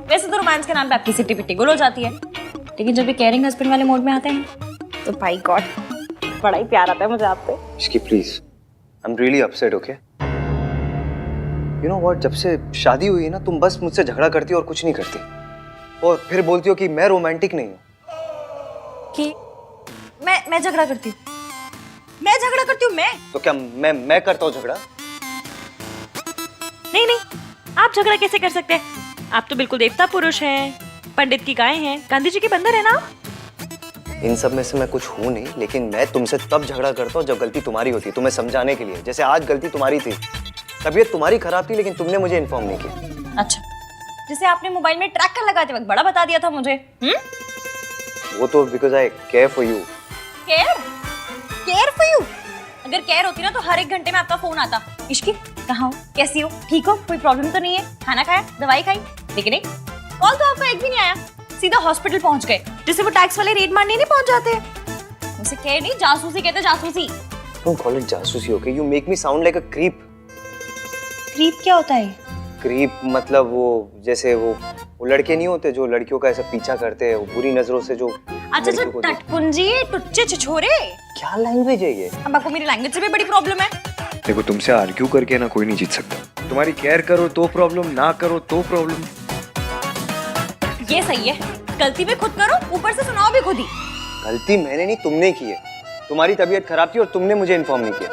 वैसे तो रोमांस के नाम पे आपकी सिटी पिट्टी गुल हो जाती है, लेकिन जब ये केयरिंग हस्बैंड वाले मोड में आते हैं तो भाई गॉड बड़ा ही प्यार आता है मुझे आपसे। Ishki please, I am really upset, okay? You know what, जब से शादी हुई है ना, तुम बस मुझसे झगड़ा करती हो और कुछ नहीं करती, और फिर बोलती हो कि मैं रोमांटिक नहीं हूँ। कि मैं झगड़ा करती हूँ? मैं झगड़ा करती हूँ? मैं तो क्या मैं करता हूँ झगड़ा? नहीं नहीं, आप झगड़ा कैसे कर सकते हैं? आप तो बिल्कुल देवता पुरुष हैं, पंडित की गाय हैं, गांधी जी के बंदर है ना आप। इन सब में से मैं कुछ हूँ नहीं, लेकिन मैं तुमसे तब झगड़ा करता हूँ जब गलती तुम्हारी होती है, तुम्हें समझाने के लिए। जैसे आज गलती तुम्हारी थी, तबीयत तुम्हारी खराब थी, लेकिन तुमने मुझे इन्फॉर्म नहीं किया। अच्छा, जैसे आपने मोबाइल में ट्रैकर लगाते वक्त बड़ा बता दिया था मुझे। वो तो because I care for you. Care for you? अगर केयर होती ना तो हर 1 घंटे में आपका फोन आता, इश्की कहाँ हो, कैसी हो, ठीक हो, कोई प्रॉब्लम तो नहीं है, खाना खाया, दवाई खाई। लेकिन नहीं, कॉल तो आपका एक भी नहीं आया, सीधा हॉस्पिटल पहुंच गए, जैसे वो टैक्स वाले रेड मारने नहीं पहुंच जाते। उसे केयर नहीं, जासूसी कहते, जासूसी। डोंट कॉल इट जासूसी, okay? You make me sound like a creep. Creep क्या होता है? क्रीप मतलब वो, जैसे वो लड़के नहीं होते जो लड़कियों का ऐसा पीछा करते हैं, वो बुरी नजरों से जो। अच्छा, टटपुंजी, टुच्चे छिछोरे। क्या लैंग्वेज है ये? अब आपको मेरी लैंग्वेज से भी बड़ी प्रॉब्लम है। देखो, तुमसे आर्ग्यू करके ना कोई नहीं जीत सकता। तुम्हारी केयर करो तो प्रॉब्लम, ना करो तो प्रॉब्लम। ये सही है, गलती भी खुद करो, ऊपर से सुनाओ भी खुद ही। गलती मैंने नहीं, तुमने की है। तुम्हारी तबीयत खराब थी और तुमने मुझे इन्फॉर्म नहीं किया।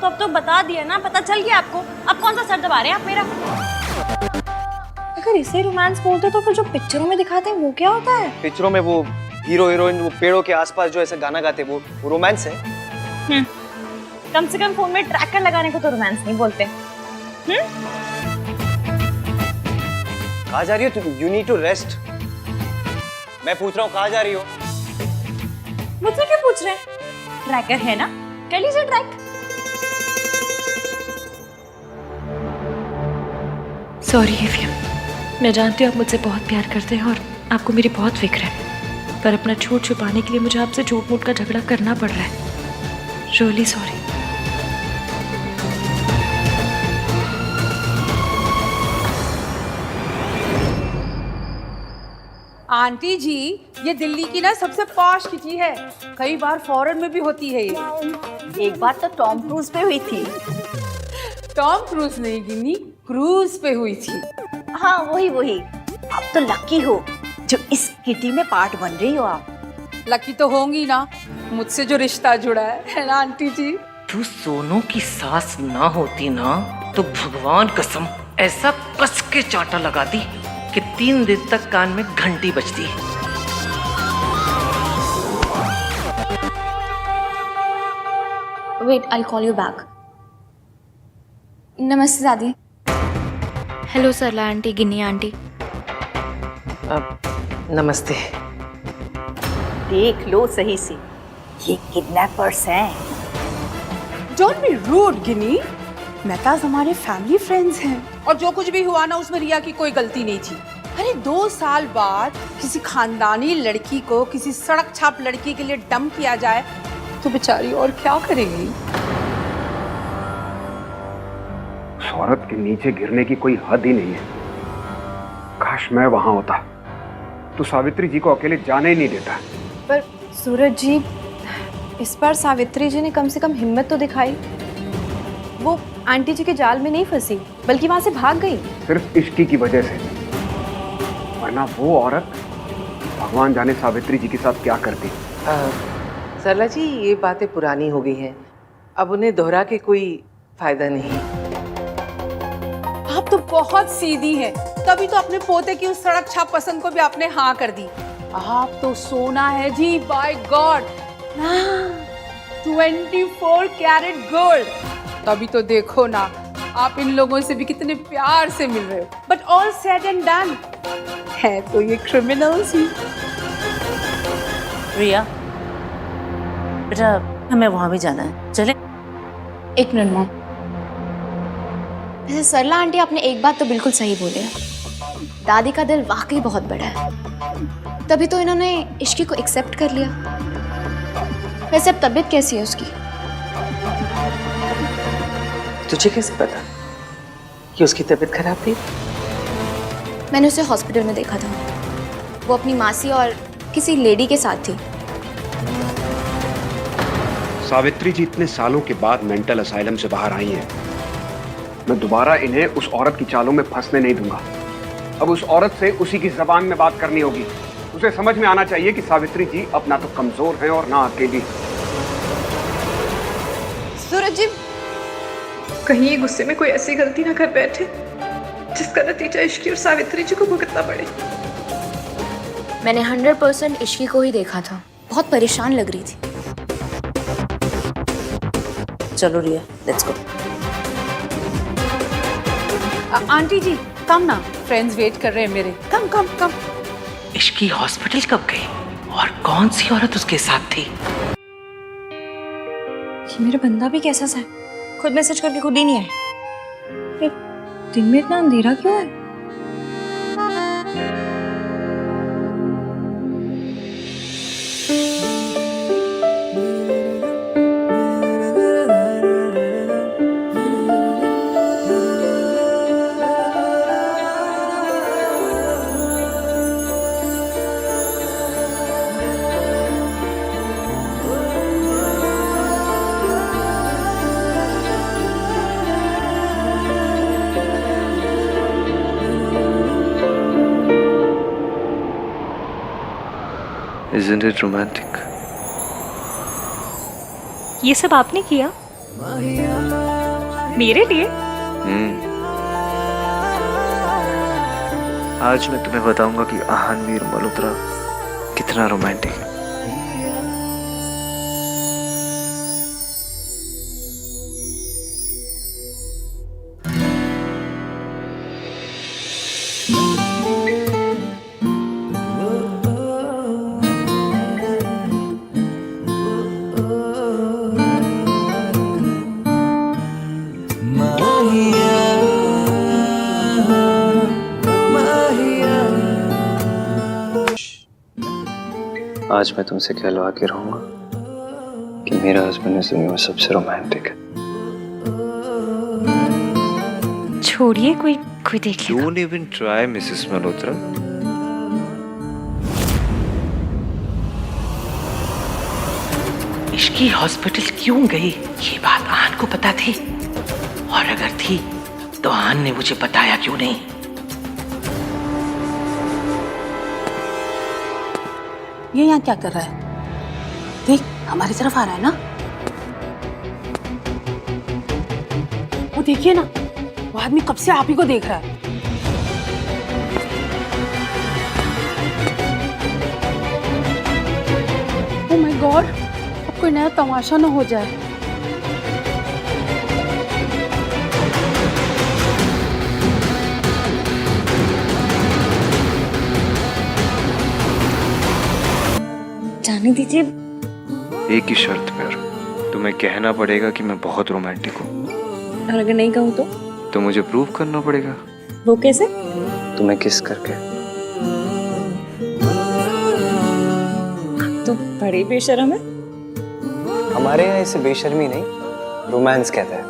तो अब तो बता दिया ना, पता चल गया आपको। अब कौन सा सर दबा रहे हैं आप मेरा? अगर इसे रोमांस बोलते तो फिर जो पिक्चरों में दिखाते हैं वो क्या होता है? पिक्चरों में वो हीरो हीरोइन वो पेड़ों के आसपास जो ऐसा गाना गाते वो रोमांस है। कम से कम फोन में ट्रैकर लगाने को तो रोमांस नहीं बोलते। कहाँ जा रही हो तुम? You need to rest. मैं पूछ रहा हूँ कहाँ जा रही हो? मुझसे क्यों पूछ रहे हैं? ट्रैकर है ना, कर लीजिए ट्रैक। सॉरी एफियम, मैं जानती हूँ आप मुझसे बहुत प्यार करते हैं और आपको मेरी बहुत फिक्र है, पर अपना झूठ छुपाने के लिए मुझे आपसे झूठ मूठ का झगड़ा करना पड़ रहा है। Really sorry. आंटी जी, ये दिल्ली की ना सबसे पॉश किटी है, कई बार फॉरेन में भी होती है ये। एक बार तो टॉम क्रूज पे हुई थी। टॉम क्रूज नहीं गिनी, क्रूज पे हुई थी। हाँ वही। आप तो लकी हो जो इस किटी में पार्ट बन रही हो आप। लकी तो होंगी ना, मुझसे जो रिश्ता जुड़ा है ना आंटी जी। तू सोनू की सास ना होती ना तो भगवान कसम ऐसा कस के चांटा लगाती कि 3 दिन तक कान में घंटी बजती। Wait, I call you back. नमस्ते दादी। Hello Sarla aunty, Ginni aunty. नमस्ते। देख लो सही से, ये किडनैपर्स हैं। Don't be rude Ginni, Mehtas हमारे फैमिली फ्रेंड्स हैं और जो कुछ भी हुआ ना उसमें रिया की कोई गलती नहीं थी। अरे 2 साल बाद किसी खानदानी लड़की को किसी सड़क छाप लड़की के लिए डंप किया जाए तो बेचारी और क्या करेगी? उस औरत के नीचे गिरने की कोई हद ही नहीं है। काश मैं वहां होता तो सावित्री जी को अकेले जाने ही नहीं देता। पर सूरज जी, इस बार सावित्री जी ने कम से कम हिम्मत तो दिखाई। वो आंटी जी के जाल में नहीं फंसी, बल्कि वहां से भाग गई। सिर्फ इश्की की वजह से, वरना वो औरत भगवान जाने सावित्री जी के साथ क्या करती। सरला जी, ये बातें पुरानी हो गई हैं, अब उन्हें दोहरा के कोई फायदा नहीं। आप तो बहुत सीधी हैं, तभी तो अपने पोते की उस सड़क छाप पसंद को भी आपने हाँ कर दी। आप तो सोना है जी, बाय गॉड। 24 carat gold. तभी तो देखो ना, आप इन लोगों से भी कितने प्यार से मिल रहे हो। But all said and done, है तो ये क्रिमिनल्स ही। रिया बेटा, हमें वहां भी जाना है, चले? 1 मिनट मॉम। वैसे सरला आंटी, आपने एक बात तो बिल्कुल सही बोली है, दादी का दिल वाकई बहुत बड़ा है, तभी तो इन्होंने इश्की को एक्सेप्ट कर लिया। वैसे अब तबीयत कैसी है उसकी? तुझे कैसे पता कि उसकी तबीयत खराब थी? मैंने उसे हॉस्पिटल में देखा था। वो अपनी मासी और किसी लेडी के साथ थी। सावित्री जी इतने सालों के बाद मेंटल असाइलम से बाहर आई हैं। मैं दोबारा इन्हें उस औरत की चालों में फंसने नहीं दूंगा। अब उस औरत से उसी की जबान में बात करनी होगी। उसे समझ में आना चाहिए कि सावित्री जी अब ना तो कमजोर हैं और ना अकेली। सूरज जी, कहीं ये गुस्से में कोई ऐसी गलती ना कर बैठे जिसका नतीजा इश्की और सावित्री जी को भुगतना पड़े। मैंने 100% इश्की को ही देखा था। बहुत परेशान लग रही थी। चलो रिया, लेट्स गो। आंटी जी कम ना, फ्रेंड्स वेट कर रहे हैं मेरे। कम कम कम। इश्की हॉस्पिटल कब गई और कौन सी औरत उसके साथ थी? ये मेरा बंदा भी कैसा सा है, खुद मैसेज करके खुद ही नहीं आए। दिन में इतना अंधेरा क्यों है? Isn't it romantic? ये सब आपने किया मेरे लिए? आज मैं तुम्हें बताऊंगा कि आहानवीर मल्होत्रा कितना रोमांटिक है। आज मैं तुमसे कहलवा के रहूंगा कि मेरा हस्बैंड इस दुनिया में सबसे रोमांटिक है। छोड़िए, कोई कोई देख लेगा। Don't even try, Mrs Malhotra. Ishki hospital क्यों गई ये बात आन को पता थी, और अगर थी तो आन ने मुझे बताया क्यों नहीं? ये यहाँ क्या कर रहा है? देख, हमारी तरफ आ रहा है ना। वो देखिए ना, वो आदमी कब से आप ही को देख रहा है। ओह माय गॉड, अब कोई नया तमाशा ना हो जाए। जाने दीजिए। एक ही शर्त पर, तुम्हें कहना पड़ेगा कि मैं बहुत रोमांटिक हूँ। और अगर नहीं कहूँ तो मुझे प्रूव करना पड़ेगा। वो कैसे? तुम्हें किस करके। तो बड़ी बेशर्म है। हमारे यहाँ इसे बेशर्मी नहीं, रोमांस कहते हैं।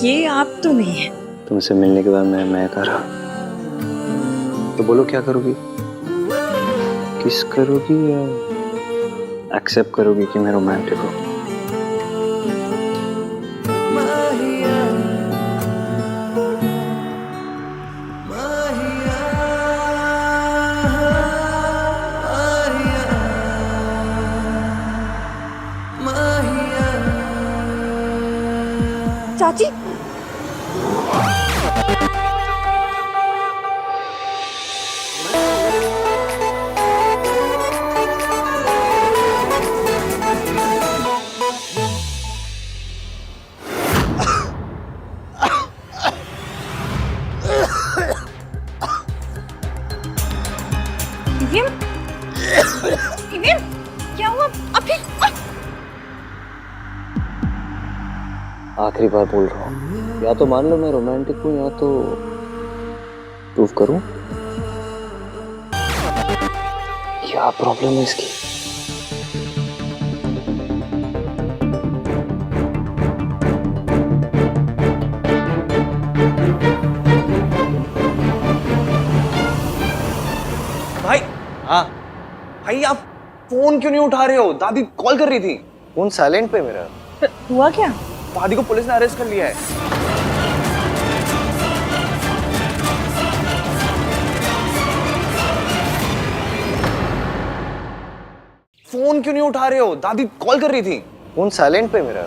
ये आप तो नहीं है। तुमसे मिलने के बाद मैं कर रहा। तो बोलो क्या करोगी? किस करोगी या एक्सेप्ट करोगी कि मैं रोमांटिक हूँ? चाची, क्या हुआ? अभी आखिरी बार बोल रहा हूँ, या तो मान लो मैं रोमांटिक हूँ या तो प्रूव करूँ। क्या प्रॉब्लम है इसकी? भाई आप फोन क्यों नहीं उठा रहे हो? दादी कॉल कर रही थी। फोन साइलेंट पे मेरा। हुआ क्या? दादी को पुलिस ने अरेस्ट कर लिया है। फोन क्यों नहीं उठा रहे हो? दादी कॉल कर रही थी। फोन साइलेंट पे मेरा।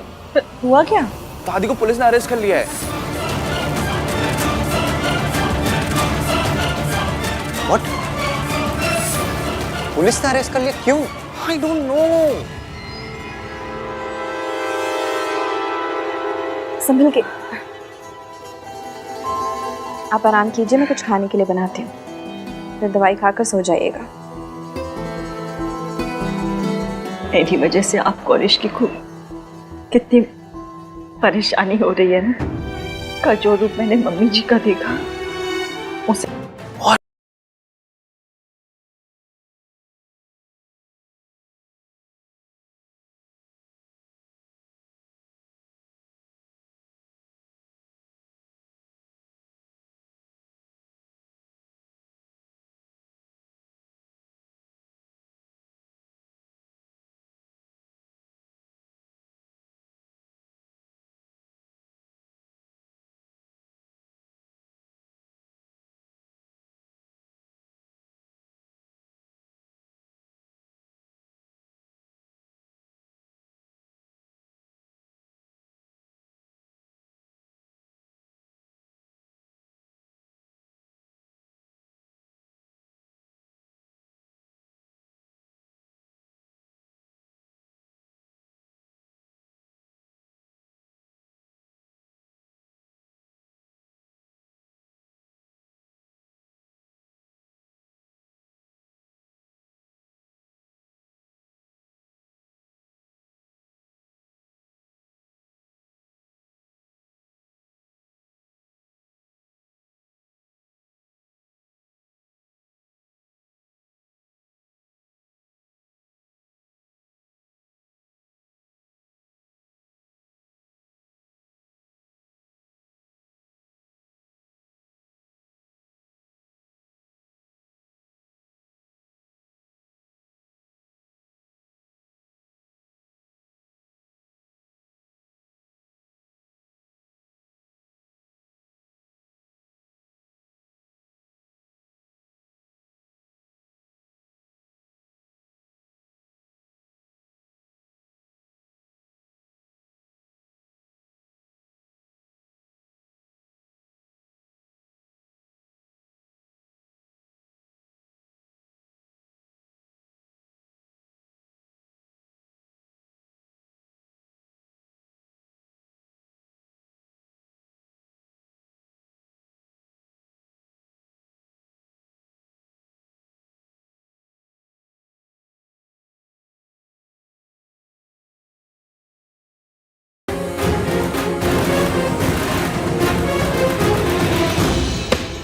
हुआ क्या? दादी को पुलिस ने अरेस्ट कर लिया है। What? पुलिस ने अरेस्ट कर लिया? क्यों? I don't know. संभल के। आप आराम कीजिए, मैं कुछ खाने के लिए बनाती हूँ, फिर दवाई खाकर सो जाइएगा। मेरी वजह से आपको और इश्की को कितनी परेशानी हो रही है ना। का जो रूप मैंने मम्मी जी का देखा उसे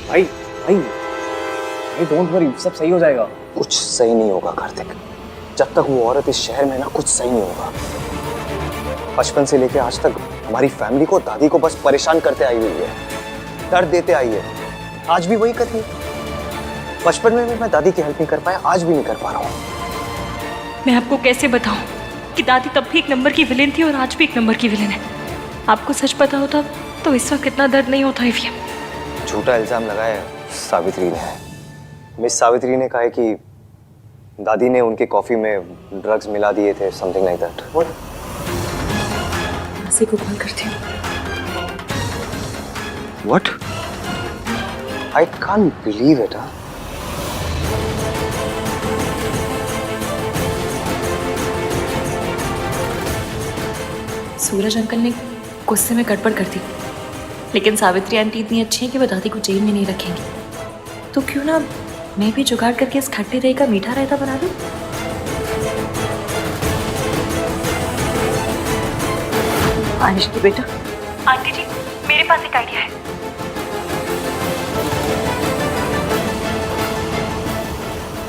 भाई भाई भाई डोंट वरी, सब सही हो जाएगा। कुछ सही नहीं होगा कार्तिक। जब तक वो औरत इस शहर में ना, कुछ सही नहीं होगा। बचपन से लेके आज तक हमारी फैमिली को, दादी को बस परेशान करते आई हुई है, दर्द देते आई है। आज भी वही कर रही है। बचपन में भी मैं दादी की हेल्प नहीं कर पाया, आज भी नहीं कर पा रहा हूँ। मैं आपको कैसे बताऊं कि दादी तब भी एक नंबर की विलेन थी और आज भी एक नंबर की विलेन है। आपको सच पता होता तो इस वक्त इतना दर्द नहीं होता ईवीएम। झूठा इल्जाम लगाया सावित्री ने। मिस सावित्री ने कहा है कि दादी ने उनके कॉफी में ड्रग्स मिला दिए थे, समथिंग लाइक दैट। मासी को कॉल करती हूँ। What? I can't believe it. Suraj uncle ने गुस्से में गड़बड़ कर दी, लेकिन सावित्री आंटी इतनी अच्छी है कि वो दादी को जेल में नहीं रखेंगी। तो क्यों ना मैं भी जुगाड़ करके इस खट्टे दही का मीठा रायता बना दूं? आनिश की बेटा। आंटी जी, मेरे पास एक आइडिया है।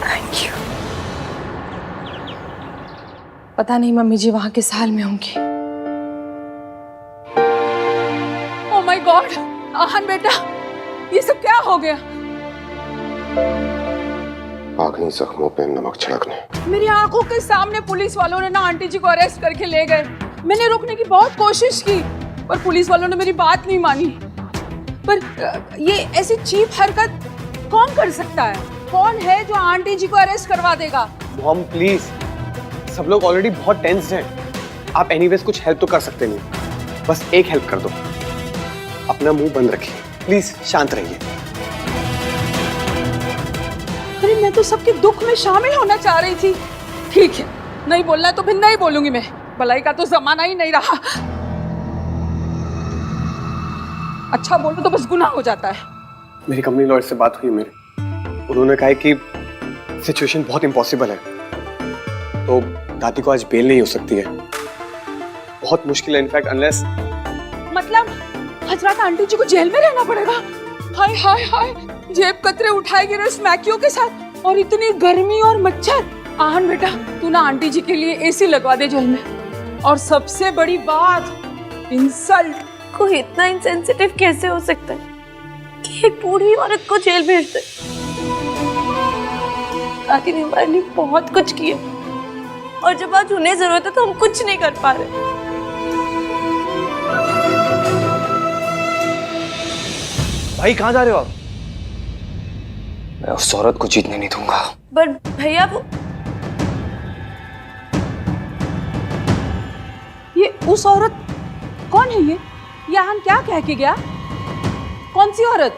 Thank you. पता नहीं मम्मी जी वहां किस हाल में होंगी। ओह माय गॉड, आहन बेटा, ये सब क्या हो गया? आखिरी जख्मों पे नमक छिड़कने। मेरी आंखों के सामने पुलिस वालों ने ना आंटी जी को अरेस्ट करके ले गए। मैंने रोकने की बहुत कोशिश की पर पुलिस वालों ने मेरी बात नहीं मानी। पर ये ऐसी चीप हरकत कौन कर सकता है? कौन है जो आंटी जी को अरेस्ट करवा देगा? मॉम प्लीज, सब लोग ऑलरेडी बहुत टेंस्ड हैं। आप एनीवेज कुछ हेल्प तो कर सकते नहीं, बस एक हेल्प कर दो, अपना मुंह बंद रखिए प्लीज, शांत रहिए। अरे मैं तो सबके दुख में शामिल होना चाह रही थी। ठीक है, नहीं बोलना है तो फिर नहीं बोलूंगी मैं। भलाई का तो जमाना ही नहीं रहा। अच्छा बोलो तो बस गुनाह हो जाता है। मेरी कंपनी लॉयर से बात हुई मेरी, उन्होंने कहा है कि सिचुएशन बहुत इम्पॉसिबल है, तो दादी को आज बेल नहीं हो सकती है। बहुत मुश्किल है इनफैक्ट, अनलेस मतलब हजरत आंटी जी को जेल में रहना पड़ेगा। हाय हाय हाय, जेब कतरे उठाए गिरे उस मैक्यो के साथ, और इतनी गर्मी और मच्छर। आहन बेटा, तू ना आंटी जी के लिए एसी लगवा दे जेल में। और सबसे बड़ी बात, इंसल्ट। कोई इतना इंसेंसिटिव कैसे हो सकता है कि एक बूढ़ी औरत को जेल भेज दे? दादी ने हमारे लिए बहुत कुछ किया और जब आज उन्हें जरूरत है तो हम कुछ नहीं कर पा रहे। भाई कहाँ जा रहे हो आप? मैं उस औरत को जीतने नहीं दूंगा। बट भैया वो ये उस औरत कौन है? ये आहन क्या कह के गया? कौन सी औरत?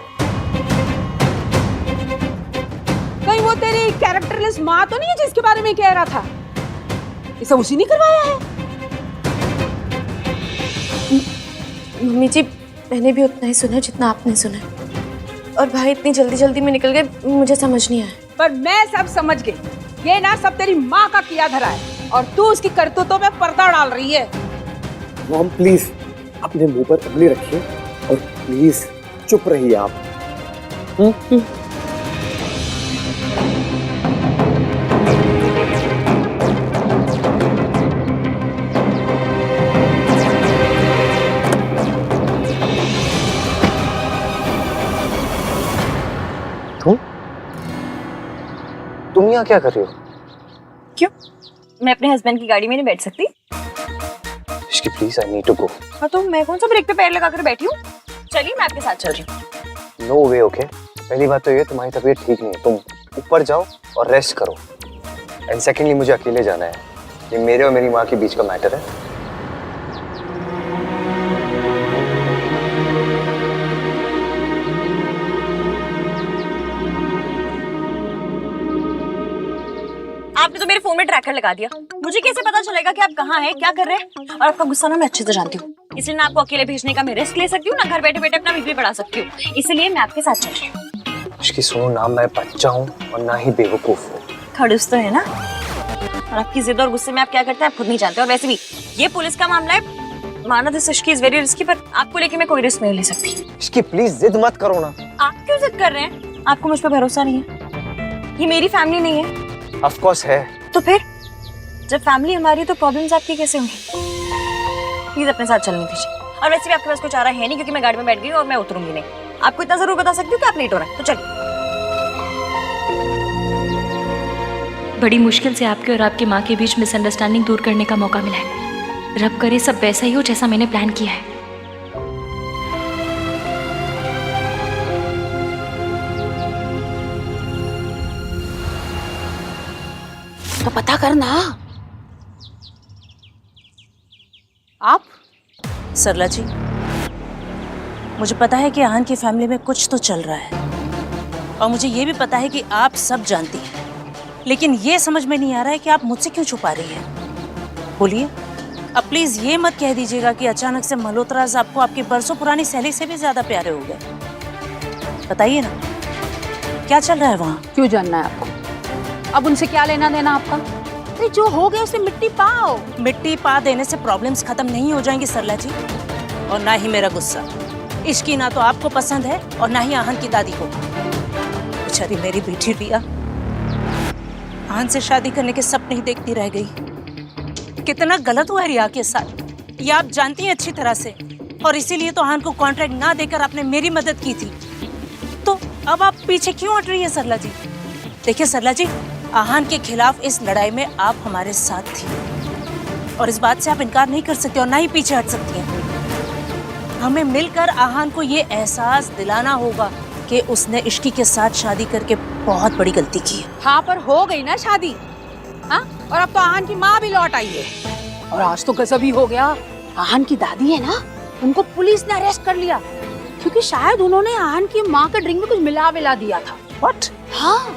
कहीं वो तेरी कैरेक्टरलेस माँ तो नहीं है जिसके बारे में कह रहा था? ये सब उसी ने करवाया है? मम्मी जी, मैंने भी उतना ही सुना जितना आपने सुना, और भाई इतनी जल्दी जल्दी में निकल गए, मुझे समझ नहीं आया। पर मैं सब समझ गई। ये ना सब तेरी माँ का किया धरा है और तू उसकी करतूतों में पर्दा डाल रही है। मॉम प्लीज अपने मुंह पर उंगली रखिए और प्लीज चुप रहिए आप। तुम यहाँ क्या कर रही हो? क्यों? मैं अपने हस्बैंड की गाड़ी में नहीं बैठ सकती? Ishki please, I need to go. हाँ तो मैं कौन सा ब्रेक पे पैर लगाकर बैठी हूँ? चलिए मैं आपके साथ चल रही हूँ। नो वे, ओके। पहली बात तो ये, तुम्हारी तबीयत ठीक नहीं है, तुम ऊपर जाओ और रेस्ट करो। एंड सेकेंडली, मुझे अकेले जाना है। ये मेरे और मेरी माँ के बीच का मैटर है। आपने तो मेरे फोन में ट्रैकर लगा दिया। मुझे कैसे पता चलेगा कि आप कहाँ हैं, क्या कर रहे हैं? और आपका गुस्सा ना मैं अच्छे से जानती हूँ, इसलिए ना आपको अकेले भेजने का मैं रिस्क ले सकती हूँ, ना घर बैठे बैठे अपना बीपी बढ़ा सकती हूँ। इसलिए मैं आपके साथ चल रही हूँ। इसकी सुनो, ना मैं बच्चा हूँ और ना ही बेवकूफ हूँ। खड़ूस तो है ना? और आपकी जिद और गुस्से में आप क्या करते हैं आप खुद नहीं जानते। और वैसे भी ये पुलिस का मामला है, माना this Ishki is very risky, पर आपको लेके मैं कोई रिस्क नहीं ले सकती। इसकी प्लीज जिद मत करो ना। आप क्यों जिद कर रहे हैं? आपको मुझ पर भरोसा नहीं है? ये मेरी फैमिली नहीं है? ऑफ कोर्स है। तो फिर जब फैमिली हमारी है तो प्रॉब्लम्स आपकी कैसे होंगी? प्लीज अपने साथ चलने दीजिए। और वैसे भी आपके पास कुछ आ रहा है नहीं, क्योंकि मैं गाड़ी में बैठ गई और मैं उतरूंगी नहीं। आपको इतना जरूर बता सकती हूँ कि आप लेट हो रहे हैं, तो चलिए। बड़ी मुश्किल से आपके और आपकी माँ के बीच मिसअंडरस्टैंडिंग दूर करने का मौका मिला है। रब करे सब वैसा ही हो जैसा मैंने प्लान किया है। तो पता करना। आप? सरला जी, मुझे पता है कि आहन की फैमिली में कुछ तो चल रहा है, और मुझे ये भी पता है कि आप सब जानती हैं, लेकिन ये समझ में नहीं आ रहा है कि आप मुझसे क्यों छुपा रही हैं। बोलिए, अब प्लीज ये मत कह दीजिएगा कि अचानक से मल्होत्राज आपको आपकी बरसों पुरानी सहेली से भी ज्यादा प्यारे हो गए। बताइए ना, क्या चल रहा है वहाँ? क्यों जानना है आपको? अब उनसे क्या लेना देना आपका? अरे जो हो गया उसे मिट्टी पाओ। मिट्टी पा देने से प्रॉब्लम्स खत्म नहीं हो जाएंगी सरला जी, और ना ही मेरा गुस्सा। इश्की ना तो आपको पसंद है और ना ही आहन की दादी को। बेचारी मेरी बेटी रिया आहन से शादी करने के सपने ही देखती रह गई। कितना गलत हुआ है रिया के साथ, ये आप जानती हैं अच्छी तरह से, और इसीलिए तो आहन को कॉन्ट्रैक्ट ना देकर आपने मेरी मदद की थी। तो अब आप पीछे क्यों हट रही है सरला जी? देखिए सरला जी, आहान के खिलाफ इस लड़ाई में आप हमारे साथ थी और इस बात से आप इनकार नहीं कर सकते और ना ही पीछे हट सकती हैं। हमें मिलकर आहान को ये एहसास दिलाना होगा कि उसने इश्की के साथ शादी करके बहुत बड़ी गलती की है। हाँ, पर हो गई ना शादी। हाँ, और अब तो आहान की माँ भी लौट आई है। और आज तो गजब ही हो गया, आहान की दादी है ना, उनको पुलिस ने अरेस्ट कर लिया क्योंकि शायद उन्होंने आहान की माँ के ड्रिंक में कुछ मिला विला दिया था। व्हाट? हाँ,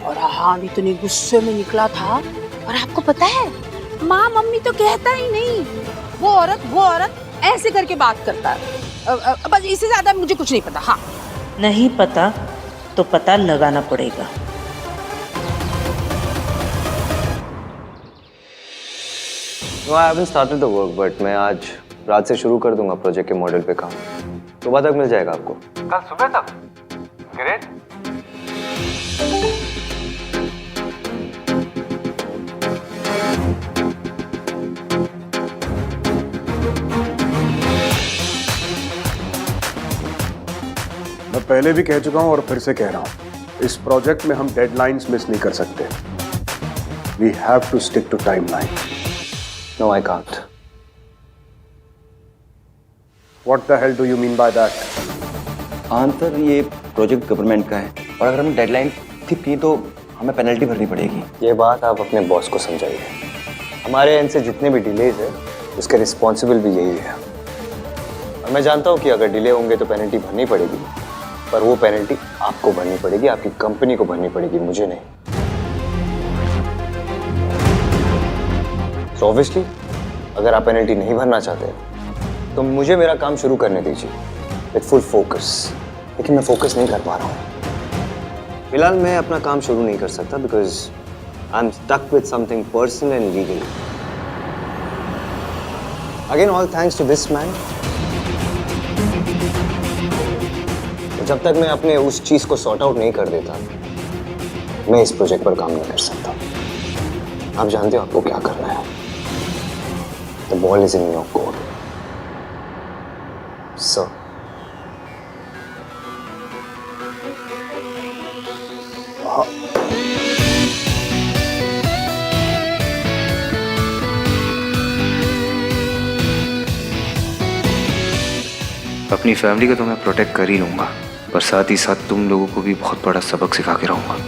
और आहान इतने गुस्से में निकला था। और आपको पता है, माँ मम्मी तो कहता ही नहीं, वो औरत ऐसे करके बात करता है। बस इससे ज्यादा मुझे कुछ नहीं पता। हाँ, नहीं पता तो पता लगाना पड़ेगा। No, I haven't started the work, but मैं आज रात से शुरू कर दूंगा प्रोजेक्ट के मॉडल पे काम। सुबह तक मिल जाएगा आपको। कल सुबह तक? ग्रेट। मैं पहले भी कह चुका हूं और फिर से कह रहा हूं, इस प्रोजेक्ट में हम डेडलाइंस मिस नहीं कर सकते। We have to stick to timeline. No, I can't. What the hell do you mean by that? Answer, ये प्रोजेक्ट गवर्नमेंट का है और अगर हमें डेडलाइन थी तो हमें पेनल्टी भरनी पड़ेगी। ये बात आप अपने बॉस को समझाइए। हमारे एंड से जितने भी डिलेज है उसके रिस्पॉन्सिबल भी यही है। और मैं जानता हूँ कि अगर डिले होंगे तो पेनल्टी भरनी पड़ेगी, पर वो पेनल्टी आपको भरनी पड़ेगी, आपकी कंपनी को भरनी पड़ेगी, मुझे नहीं। So obviously, अगर आप पेनल्टी नहीं भरना चाहते तो मुझे मेरा काम शुरू करने दीजिए विद फुल फोकस। लेकिन मैं फोकस नहीं कर पा रहा हूँ। फिलहाल मैं अपना काम शुरू नहीं कर सकता because I am stuck with something personal and legal. Again all thanks to this man. जब तक मैं अपने उस चीज को सॉर्ट आउट नहीं कर देता, मैं इस प्रोजेक्ट पर काम नहीं कर सकता। आप जानते हो आपको क्या करना है। The ball is in your court. So. अपनी फैमिली को तो मैं प्रोटेक्ट कर ही लूंगा, पर साथ ही साथ तुम लोगों को भी बहुत बड़ा सबक सिखा के रहूंगा।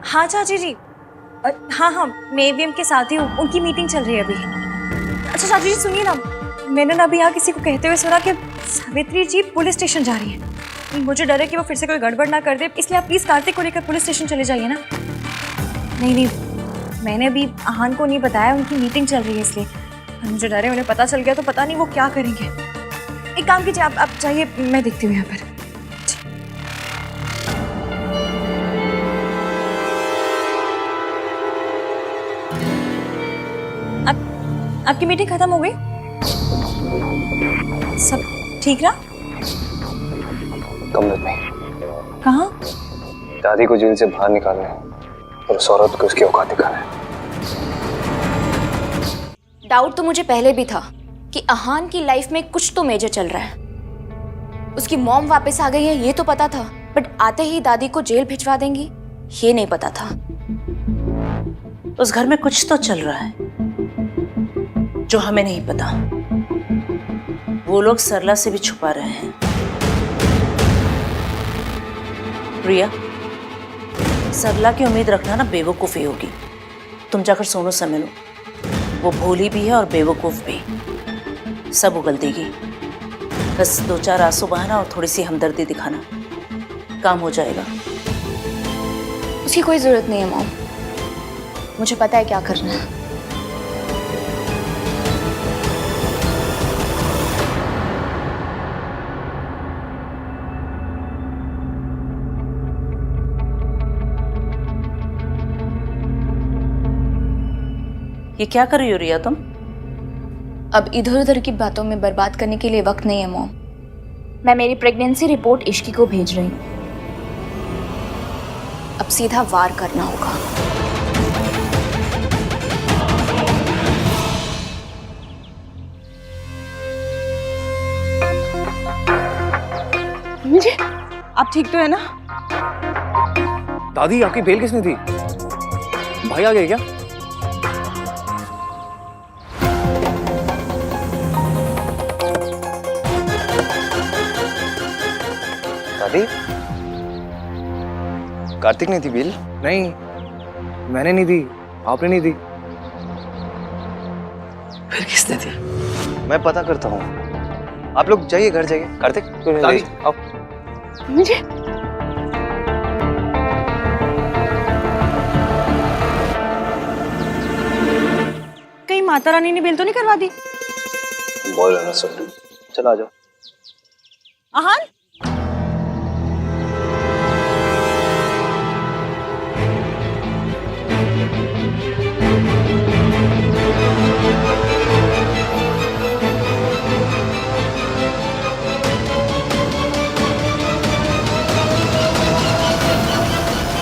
हाँ चाची जी, हाँ मैं एवीएम के साथ ही हूँ, उनकी मीटिंग चल रही है अभी। अच्छा चाची जी सुनिए ना, मैंने ना अभी यहाँ किसी को कहते हुए सुना कि सावित्री जी पुलिस स्टेशन जा रही है। मुझे डर है कि वो फिर से कोई गड़बड़ ना कर दे, इसलिए आप प्लीज़ कार्तिक को लेकर पुलिस स्टेशन चले जाइए ना। नहीं, मैंने अभी आहान को नहीं बताया, उनकी मीटिंग चल रही है इसलिए। मुझे डर है उन्हें पता चल गया तो पता नहीं वो क्या करेंगे। एक काम कीजिए, आप जाइए, मैं देखती हूँ यहाँ पर। आपकी मीटिंग खत्म हो गई? सब ठीक रहा? कम में कहाँ? दादी को जेल से बाहर निकालना है और उस औरत को उसकी औकात दिखाना है। डाउट तो मुझे पहले भी था कि आहान की लाइफ में कुछ तो मेजर चल रहा है। उसकी मॉम वापस आ गई है ये तो पता था, बट आते ही दादी को जेल भिजवा देंगी ये नहीं पता था। उस घर में कुछ तो चल रहा है जो हमें नहीं पता। वो लोग सरला से भी छुपा रहे हैं। प्रिया, सरला की उम्मीद रखना ना बेवकूफ़ी होगी। तुम जाकर सोनू से मिलो, वो भोली भी है और बेवकूफ़ भी, सब उगल देगी। बस 2-4 आंसू बहाना और थोड़ी सी हमदर्दी दिखाना, काम हो जाएगा। उसकी कोई ज़रूरत नहीं है मॉम, मुझे पता है क्या करना है। ये क्या कर रही हो रिया तुम? अब इधर उधर की बातों में बर्बाद करने के लिए वक्त नहीं है मॉम। मैं मेरी प्रेगनेंसी रिपोर्ट इश्की को भेज रही हूँ। अब सीधा वार करना होगा। आप ठीक तो है ना? दादी आपकी बेल किसने दी? भाई आ गए क्या? दादी, कार्तिक ने दी बिल? नहीं, मैंने नहीं दी, आपने नहीं दी। फिर किसने दी? मैं पता करता हूँ। आप लोग जाइए, घर जाइए। कार्तिक, दादी आओ। मुझे कहीं माता रानी ने बिल तो नहीं करवा दी? बोल ना सब। चलो आ जाओ। आहान,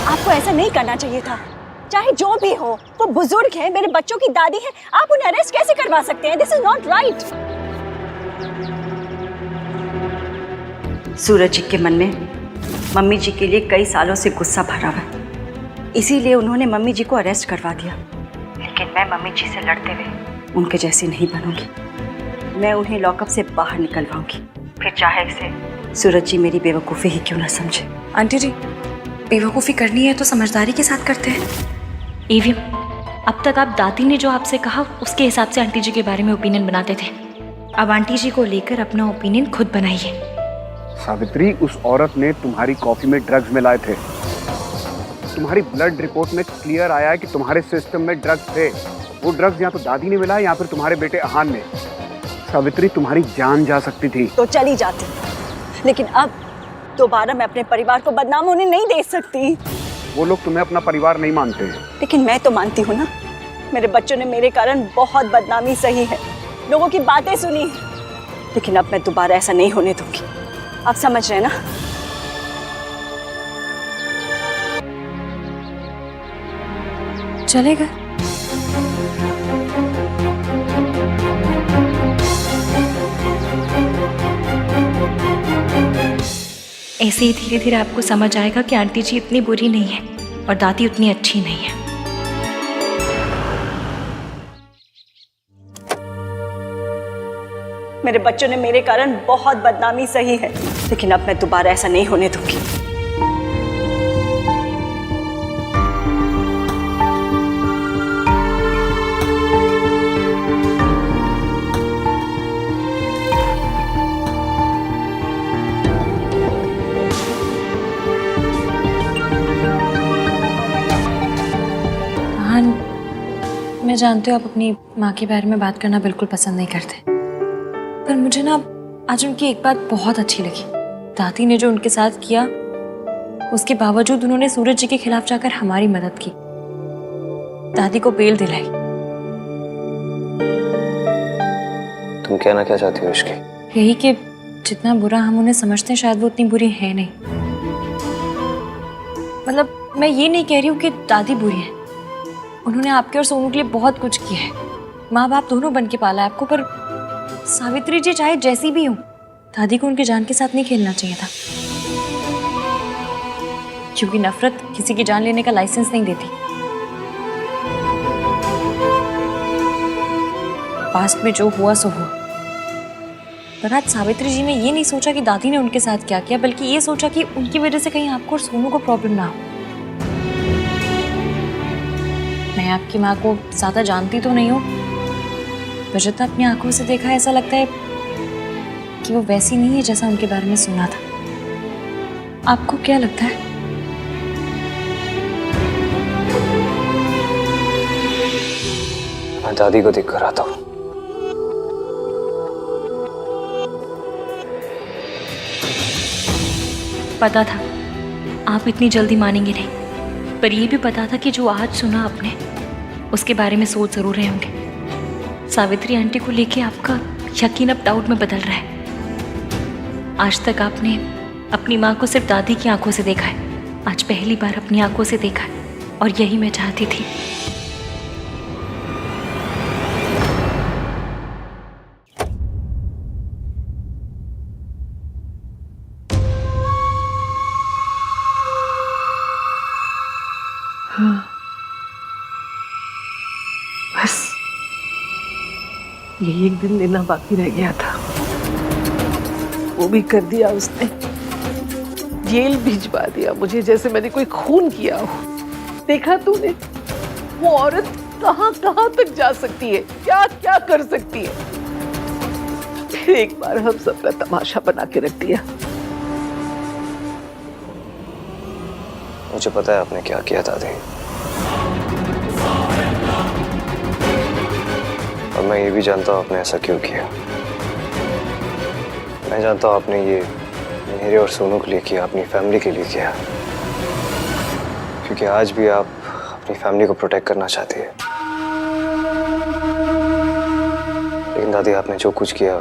आपको ऐसा नहीं करना चाहिए था। चाहे जो भी हो, वो बुजुर्ग है, मेरे बच्चों की दादी है, आप उन्हें अरेस्ट कैसे करवा सकते हैं? This is not right. Suraj ji के मन में मम्मी जी के लिए कई सालों से गुस्सा भरा हुआ है, इसीलिए उन्होंने मम्मी जी को अरेस्ट करवा दिया। लेकिन मैं मम्मी जी से लड़ते हुए उनके जैसी नहीं बनूंगी। मैं उन्हें लॉकअप से बाहर निकलवाऊंगी, फिर चाहे इसे सूरज जी मेरी बेवकूफ़ी ही क्यों ना समझे। आंटी जी, बेवकूफ़ी करनी है तो समझदारी के साथ करते हैं। एवीएम, अब तक आप दादी ने जो आपसे कहा उसके हिसाब से आंटी जी के बारे में ओपिनियन बनाते थे। अब आंटी जी को लेकर अपना ओपिनियन खुद बनाइए। सावित्री, उस औरत ने तुम्हारी कॉफी में ड्रग्स मिलाए थे। तुम्हारी ब्लड रिपोर्ट में क्लियर आया है कि तुम्हारे सिस्टम में ड्रग्स थे। वो ड्रग्स या तो दादी ने मिलाया या फिर तुम्हारे बेटे आहान ने। सावित्री, तुम्हारी जान जा सकती थी। तो चली जाती, लेकिन अब दोबारा मैं अपने परिवार को बदनाम होने नहीं दे सकती। वो लोग तुम्हें अपना परिवार नहीं मानते। लेकिन मैं तो मानती हूँ ना। मेरे बच्चों ने मेरे कारण बहुत बदनामी सही है, लोगों की बातें सुनी, लेकिन अब मैं दोबारा ऐसा नहीं होने दूंगी। आप समझ रहे हैं ना? चलेगा। ऐसे ही धीरे धीरे आपको समझ आएगा कि आंटी जी इतनी बुरी नहीं है और दादी उतनी अच्छी नहीं है। मेरे बच्चों ने मेरे कारण बहुत बदनामी सही है, लेकिन अब मैं दोबारा ऐसा नहीं होने दूंगी। आहान, मैं जानती हूँ आप अपनी माँ के बारे में बात करना बिल्कुल पसंद नहीं करते, पर मुझे ना आज उनकी एक बात बहुत अच्छी लगी। दादी ने जो उनके साथ किया, उसके बावजूद उन्होंने सूरज जी के खिलाफ जाकर हमारी मदद की, दादी को बेल दिलाई। तुम कहना क्या चाहती हो इसकी? यही कि जितना बुरा हम उन्हें समझते हैं शायद वो उतनी बुरी है नहीं। मतलब मैं ये नहीं कह रही हूँ कि दादी बुरी है, उन्होंने आपके और सोनू के लिए बहुत कुछ किया है, माँ बाप दोनों बन के पाला है आपको। पर सावित्री जी चाहे जैसी भी हो, दादी को उनकी जान के साथ नहीं खेलना चाहिए था, क्योंकि नफरत किसी की जान लेने का लाइसेंस नहीं देती। पास्ट में जो हुआ सो हुआ, पर आज सावित्री जी ने ये नहीं सोचा कि दादी ने उनके साथ क्या किया, बल्कि ये सोचा कि उनकी वजह से कहीं आपको और सोनू को प्रॉब्लम ना हो। मैं आपकी माँ को ज्यादा जानती तो नहीं हूँ, पर जितना अपनी आंखों से देखा है, ऐसा लगता है कि वो वैसी नहीं है जैसा उनके बारे में सुना था। आपको क्या लगता है? मैं दादी को देख कर आता हूँ। पता था आप इतनी जल्दी मानेंगे नहीं, पर यह भी पता था कि जो आज सुना आपने, उसके बारे में सोच जरूर रहे होंगे। सावित्री आंटी को लेके आपका यकीन अब डाउट में बदल रहा है। आज तक आपने अपनी माँ को सिर्फ दादी की आंखों से देखा है, आज पहली बार अपनी आंखों से देखा है, और यही मैं चाहती थी। यही एक दिन देना बाकी रह गया था, वो भी कर दिया उसने। जेल भिजवा दिया मुझे, जैसे मैंने कोई खून किया हो। देखा तूने वो औरत कहाँ कहाँ तक जा सकती है, क्या क्या कर सकती है। फिर एक बार हम सबका तमाशा बना के रख दिया। मुझे पता है आपने क्या किया दादी, और मैं ये भी जानता हूँ आपने ऐसा क्यों किया। मैं जानता हूँ आपने ये मेरे और सोनू के लिए किया, अपनी फैमिली के लिए किया, क्योंकि आज भी आप अपनी फैमिली को प्रोटेक्ट करना चाहती है। लेकिन दादी आपने जो कुछ किया,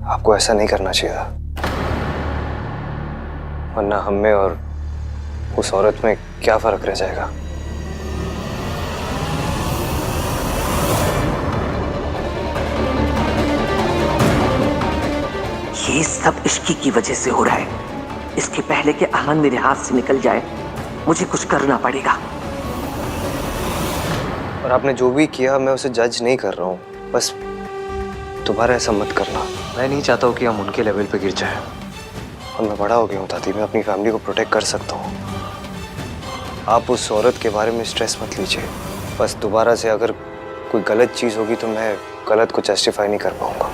आपको ऐसा नहीं करना चाहिए था, वरना हम में और उस औरत में क्या फर्क रह जाएगा। ये सब इश्की की वजह से हो रहा है। इसके पहले कि अहान मेरे हाथ से निकल जाए, मुझे कुछ करना पड़ेगा। और आपने जो भी किया, मैं उसे जज नहीं कर रहा हूँ, बस दोबारा ऐसा मत करना। मैं नहीं चाहता हूँ कि हम उनके लेवल पे गिर जाए। और मैं बड़ा हो गया हूँ दादी, मैं अपनी फैमिली को प्रोटेक्ट कर सकता हूँ। आप उस औरत के बारे में स्ट्रेस मत लीजिए। बस दोबारा से अगर कोई गलत चीज़ होगी तो मैं गलत को जस्टिफाई नहीं कर पाऊंगा।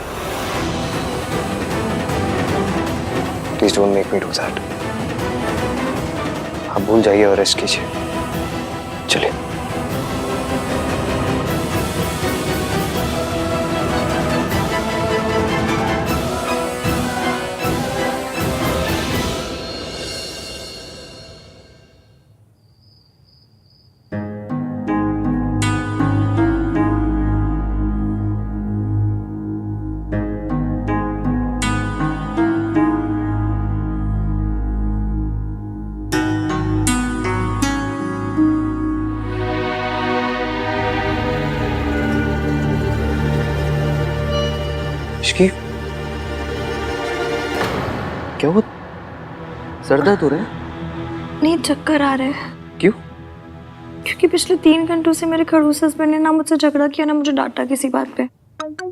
Please don't make me do that. आप भूल जाइए और रेस्ट कीजिए। चलिए। इश्की, क्या हुआ? सर दर्द हो रहा है? नहीं, चक्कर आ रहे हैं। क्यों? क्योंकि पिछले 3 घंटों से मेरे खड़ूस हस्बैंड ने ना मुझसे झगड़ा किया, ना मुझे डांटा किसी बात पे।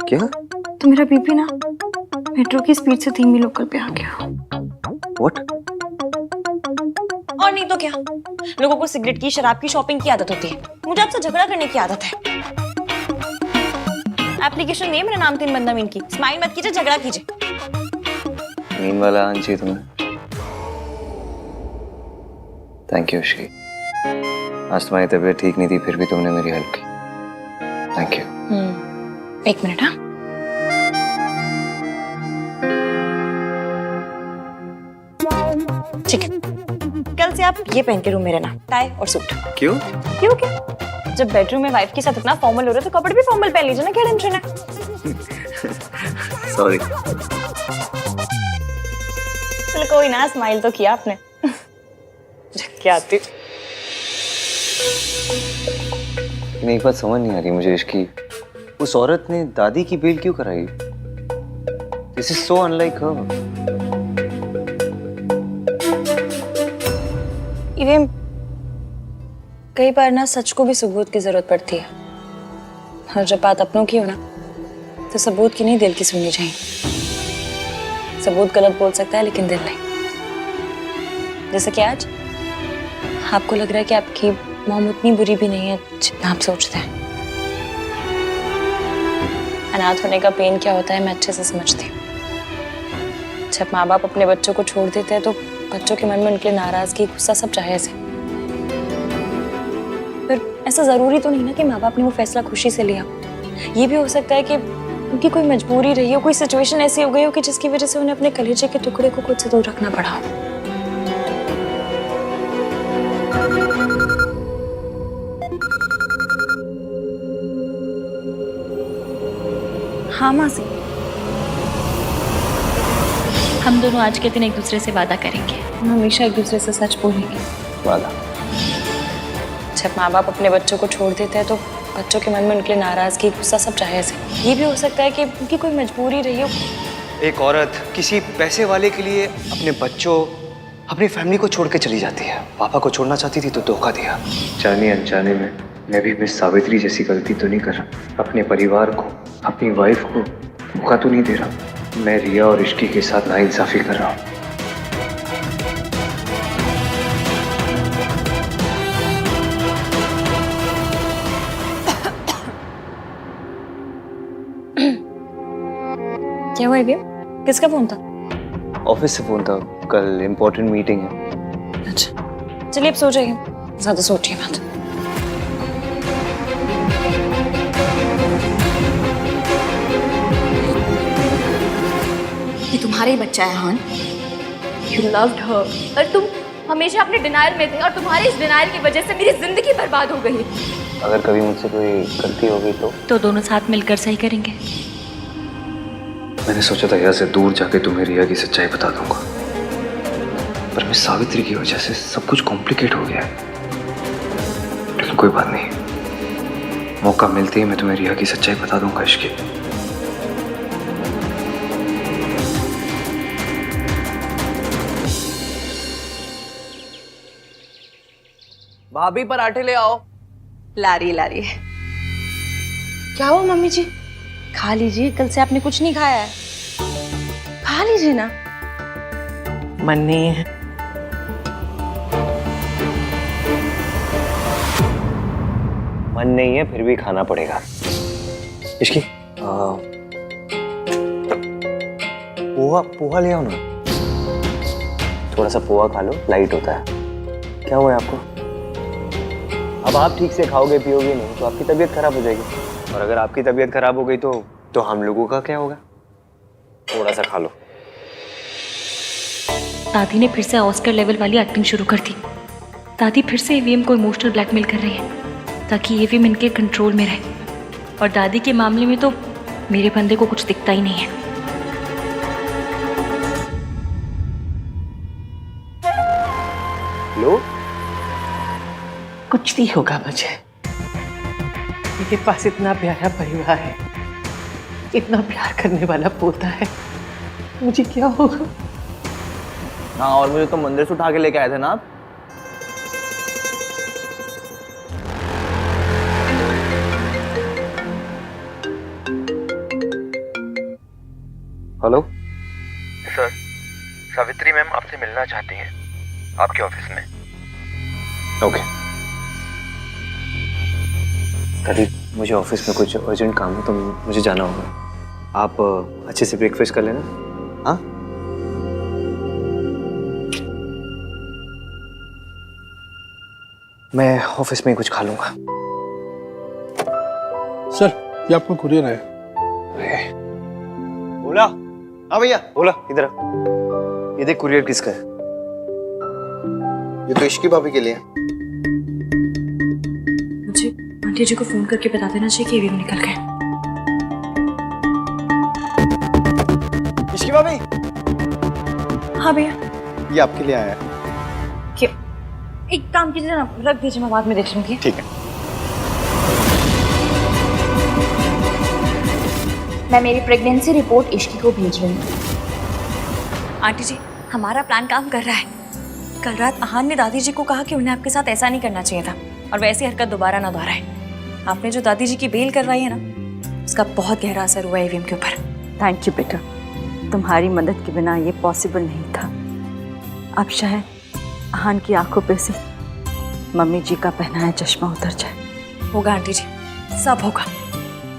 क्या? तो मेरा बीपी ना मेट्रो की स्पीड से धीमी लोकल पे आ गया। What? और नहीं तो क्या, लोगों को सिगरेट की, शराब की शॉपिंग की आदत होती है, मुझे आपसे झगड़ा करने की आदत है। एप्लीकेशन नहीं, मेरा नाम 3 बंदा मीन की। स्माइल मत कीजिए, झगड़ा कीजिए। मीन वाला आना चाहिए तुम्हें। Thank you Ishki. आज तुम्हारी तबीयत ठीक नहीं थी, फिर भी तुमने मेरी हेल्प की। Thank you. 1 मिनट। हाँ, ठीक है, कल से आप ये पहन के रूम में रहना, टाई और सूट। क्यों? क्यों क्या? जब बेडरूम में वाइफ के साथ इतना फॉर्मल हो रहे हो तो कपड़े भी फॉर्मल पहन लीजिए ना, क्या टेंशन है? सॉरी। चलो कोई ना, स्माइल तो किया आपने। क्या आती नहीं, बात समझ नहीं आ रही मुझे इश्की। उस औरत ने दादी की बेल क्यों कराई? दिस इज सो अनलाइक हर। इवेम, कई बार ना सच को भी सबूत की जरूरत पड़ती है, और जब बात अपनों की हो ना तो सबूत की नहीं, दिल की सुननी चाहिए। सबूत गलत बोल सकता है लेकिन दिल नहीं। जैसे कि आज आपको लग रहा है कि आपकी मॉम उतनी बुरी भी नहीं है जितना आप सोचते हैं। अनाथ होने का पेन क्या होता है मैं अच्छे से समझती हूँ। जब माँ बाप अपने बच्चों को छोड़ देते हैं तो बच्चों के मन में उनके नाराजगी, गुस्सा सब जायज है। फिर ऐसा जरूरी तो नहीं ना कि माँ बाप ने वो फैसला खुशी से लिया। ये भी हो सकता है कि उनकी कोई मजबूरी रही हो, कोई सिचुएशन ऐसी हो गई हो कि जिसकी वजह से उन्हें अपने कलेजे के टुकड़े को खुद से दूर रखना पड़ा हो। हाँ मासी, हम दोनों आज के दिन एक दूसरे से वादा करेंगे, हम हमेशा एक दूसरे से सच बोलेंगे। वादा? जब माँ बाप अपने बच्चों को छोड़ देते हैं तो बच्चों के मन में उनके नाराजगी, गुस्सा सब जायज है। ये भी हो सकता है कि उनकी कोई मजबूरी रही हो। एक औरत किसी पैसे वाले के लिए अपने बच्चों, अपनी फैमिली को छोड़ के चली जाती है। पापा को छोड़ना चाहती थी तो धोखा दिया। जाने अनजाने में मैं भी मिस सावित्री जैसी गलती तो नहीं कर रहा। अपने परिवार को, अपनी वाइफ को धोखा तो नहीं दे रहा। मैं रिया और इश्की के साथ नाइंसाफी कर रहा हूँ। क्या हुआ ये? किसका फोन था? ऑफिस से फोन था, कल इम्पोर्टेंट मीटिंग है। अच्छा चलिए अब सो जाइए, ज्यादा सोचिए मत। ये तुम्हारा ही बच्चा है हान। यू लव्ड हर, पर तुम हमेशा अपने डिनायर में थे और तुम्हारे इस डिनायर की वजह से मेरी जिंदगी बर्बाद हो गई। अगर कभी मुझसे कोई गलती हो गई तो दोनों साथ मिलकर सही करेंगे। मैंने सोचा था यहाँ से दूर जाके तुम्हें रिया की सच्चाई बता दूंगा, पर मिस सावित्री की वजह से सब कुछ कॉम्प्लिकेट हो गया है। लेकिन कोई बात नहीं, मौका मिलते ही मैं तुम्हें रिया की सच्चाई बता दूंगा। इश्की, भाभी पराठे ले आओ। ला रही। क्या हुआ मम्मी जी? खा लीजिए, कल से आपने कुछ नहीं खाया है। खा लीजिए ना। मन नहीं है। मन नहीं है फिर भी खाना पड़ेगा। इश्की, पोहा ले आओ ना। थोड़ा सा पोहा खा लो, लाइट होता है। क्या हुआ है आपको? अब आप ठीक से खाओगे पियोगे नहीं तो आपकी तबीयत खराब हो जाएगी, और अगर आपकी तबीयत खराब हो गई तो हम लोगों का क्या होगा? थोड़ा सा खा लो। दादी ने फिर से ऑस्कर लेवल वाली एक्टिंग शुरू कर दी। दादी फिर से ईवीएम को इमोशनल ब्लैकमेल कर रही है ताकि ईवीएम इनके कंट्रोल में रहे, और दादी के मामले में तो मेरे बंदे को कुछ दिखता ही नहीं है। लो, कुछ नहीं होगा मुझे। मेरे पास इतना प्यारा परिवार है, इतना प्यार करने वाला पोता है, मुझे क्या होगा? हाँ, और मुझे तो मंदिर से उठा के लेके आए थे ना आप। हेलो सर, सावित्री मैम आपसे मिलना चाहती हैं आपके ऑफिस में। ओके। कभी मुझे ऑफिस में कुछ अर्जेंट काम है तो मुझे जाना होगा। आप अच्छे से ब्रेकफास्ट कर लेना। हाँ, मैं ऑफिस में ही कुछ खा लूंगा। सर, ये आपका कुरियर है। बोला? हाँ भैया, बोला। इधर आ। ये देख, कुरियर किसका है? ये तो इश्की भाभी के लिए है। मुझे आंटी जी को फोन करके बता देना चाहिए कि ईवीएम निकल गए। इश्की भाभी, हाँ भैया। ये आपके लिए आया है। क्या? एक काम कीजिए ना, रख दीजिए, मैं बाद में देख लूंगी। ठीक है। मैं मेरी प्रेगनेंसी रिपोर्ट इश्की को भेज रही हूँ। आंटी जी, हमारा प्लान काम कर रहा है। कल रात अहान ने दादी जी को कहा कि उन्हें आपके साथ ऐसा नहीं करना चाहिए था, और वैसी हरकत दोबारा ना दोहराए। आपने जो दादी जी की बेल करवाई है ना, उसका बहुत गहरा असर हुआ ईवीएम के ऊपर। थैंक यू बेटा, तुम्हारी मदद के बिना ये पॉसिबल नहीं था। अब शायद अहान की आंखों पे से मम्मी जी का पहनाया चश्मा उतर जाए। होगा आंटी जी, सब होगा,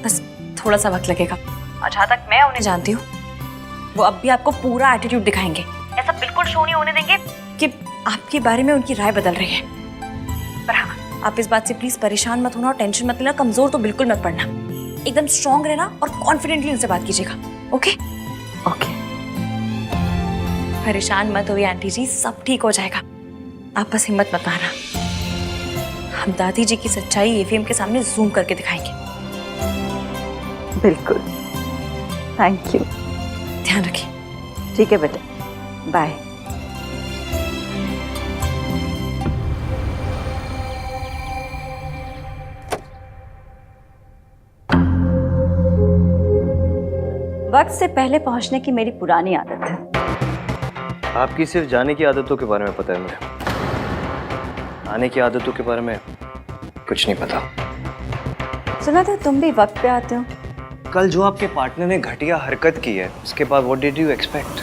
बस थोड़ा सा वक्त लगेगा। और जहाँ तक मैं उन्हें जानती हूँ, वो अब भी आपको पूरा एटीट्यूड दिखाएंगे। ऐसा बिल्कुल शो नहीं होने देंगे कि आपके बारे में उनकी राय बदल रही है। पर हाँ, आप इस बात से प्लीज परेशान मत होना और टेंशन मत लेना, कमजोर तो बिल्कुल मत पड़ना। एकदम स्ट्रांग रहना और कॉन्फिडेंटली उनसे बात कीजिएगा। Okay okay. परेशान मत होइए आंटी जी, सब ठीक हो जाएगा। आप बस हिम्मत मत हारना। हम दादी जी की सच्चाई ईवीएम के सामने जूम करके दिखाएंगे। बिल्कुल, थैंक यू। ध्यान रखिए। ठीक है बेटा, बाय। वक्त से पहले पहुंचने की मेरी पुरानी आदत है। आपकी सिर्फ जाने की आदतों के बारे में पता है मुझे, आने की आदतों के बारे में कुछ नहीं पता। सुना था तुम भी वक्त पे आते हो। कल जो आपके पार्टनर ने घटिया हरकत की है उसके बाद व्हाट डिड यू एक्सपेक्ट?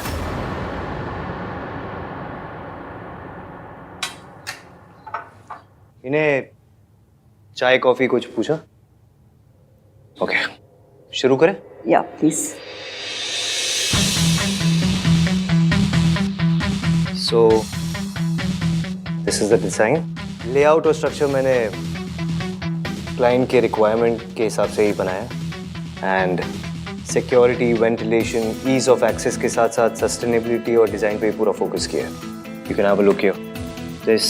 इन्हें चाय कॉफी कुछ पूछा? ओके, शुरू करें? या please. So this is the design. Layout और स्ट्रक्चर मैंने क्लाइंट के रिक्वायरमेंट के हिसाब से ही बनाया and security, ventilation, ease of access के साथ साथ सस्टेनेबिलिटी और डिजाइन पे पूरा फोकस किया है। You can have a look here. This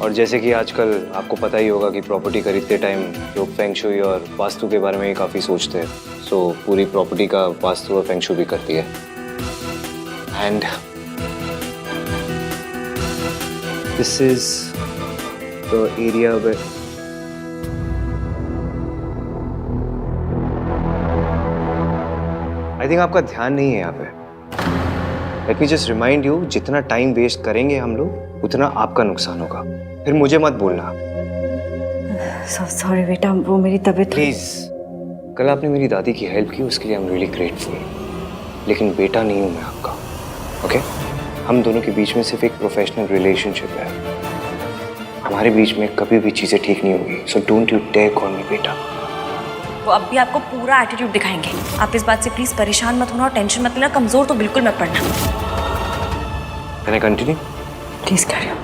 और जैसे कि आजकल आपको पता ही होगा कि प्रॉपर्टी खरीदते टाइम लोग फेंग शुई और वास्तु के बारे में ही काफ़ी सोचते हैं। सो पूरी प्रॉपर्टी का वास्तु और फेंग शुई भी करती है। And this is the area way I think आपका ध्यान नहीं है यहाँ पे। Let me just remind you, जितना टाइम वेस्ट करेंगे हम लोग उतना आपका नुकसान होगा। फिर मुझे मत बोलना। सॉरी बेटा, वो मेरी तबीयत। प्लीज, कल आपने मेरी दादी की हेल्प की, उसके लिए आई एम रियली ग्रेटफुल। लेकिन बेटा नहीं हूं मैं आपका, ओके? हम दोनों के बीच में सिर्फ एक प्रोफेशनल रिलेशनशिप है। हमारे बीच में कभी भी चीजें ठीक नहीं होगी। So don't you dare call me बेटा। वो अब भी आपको पूरा एटीट्यूड दिखाएंगे। आप इस बात से प्लीज परेशान मत होना और टेंशन मत लेना। कमजोर तो बिल्कुल मत पड़ना। Can I continue? Please carry on.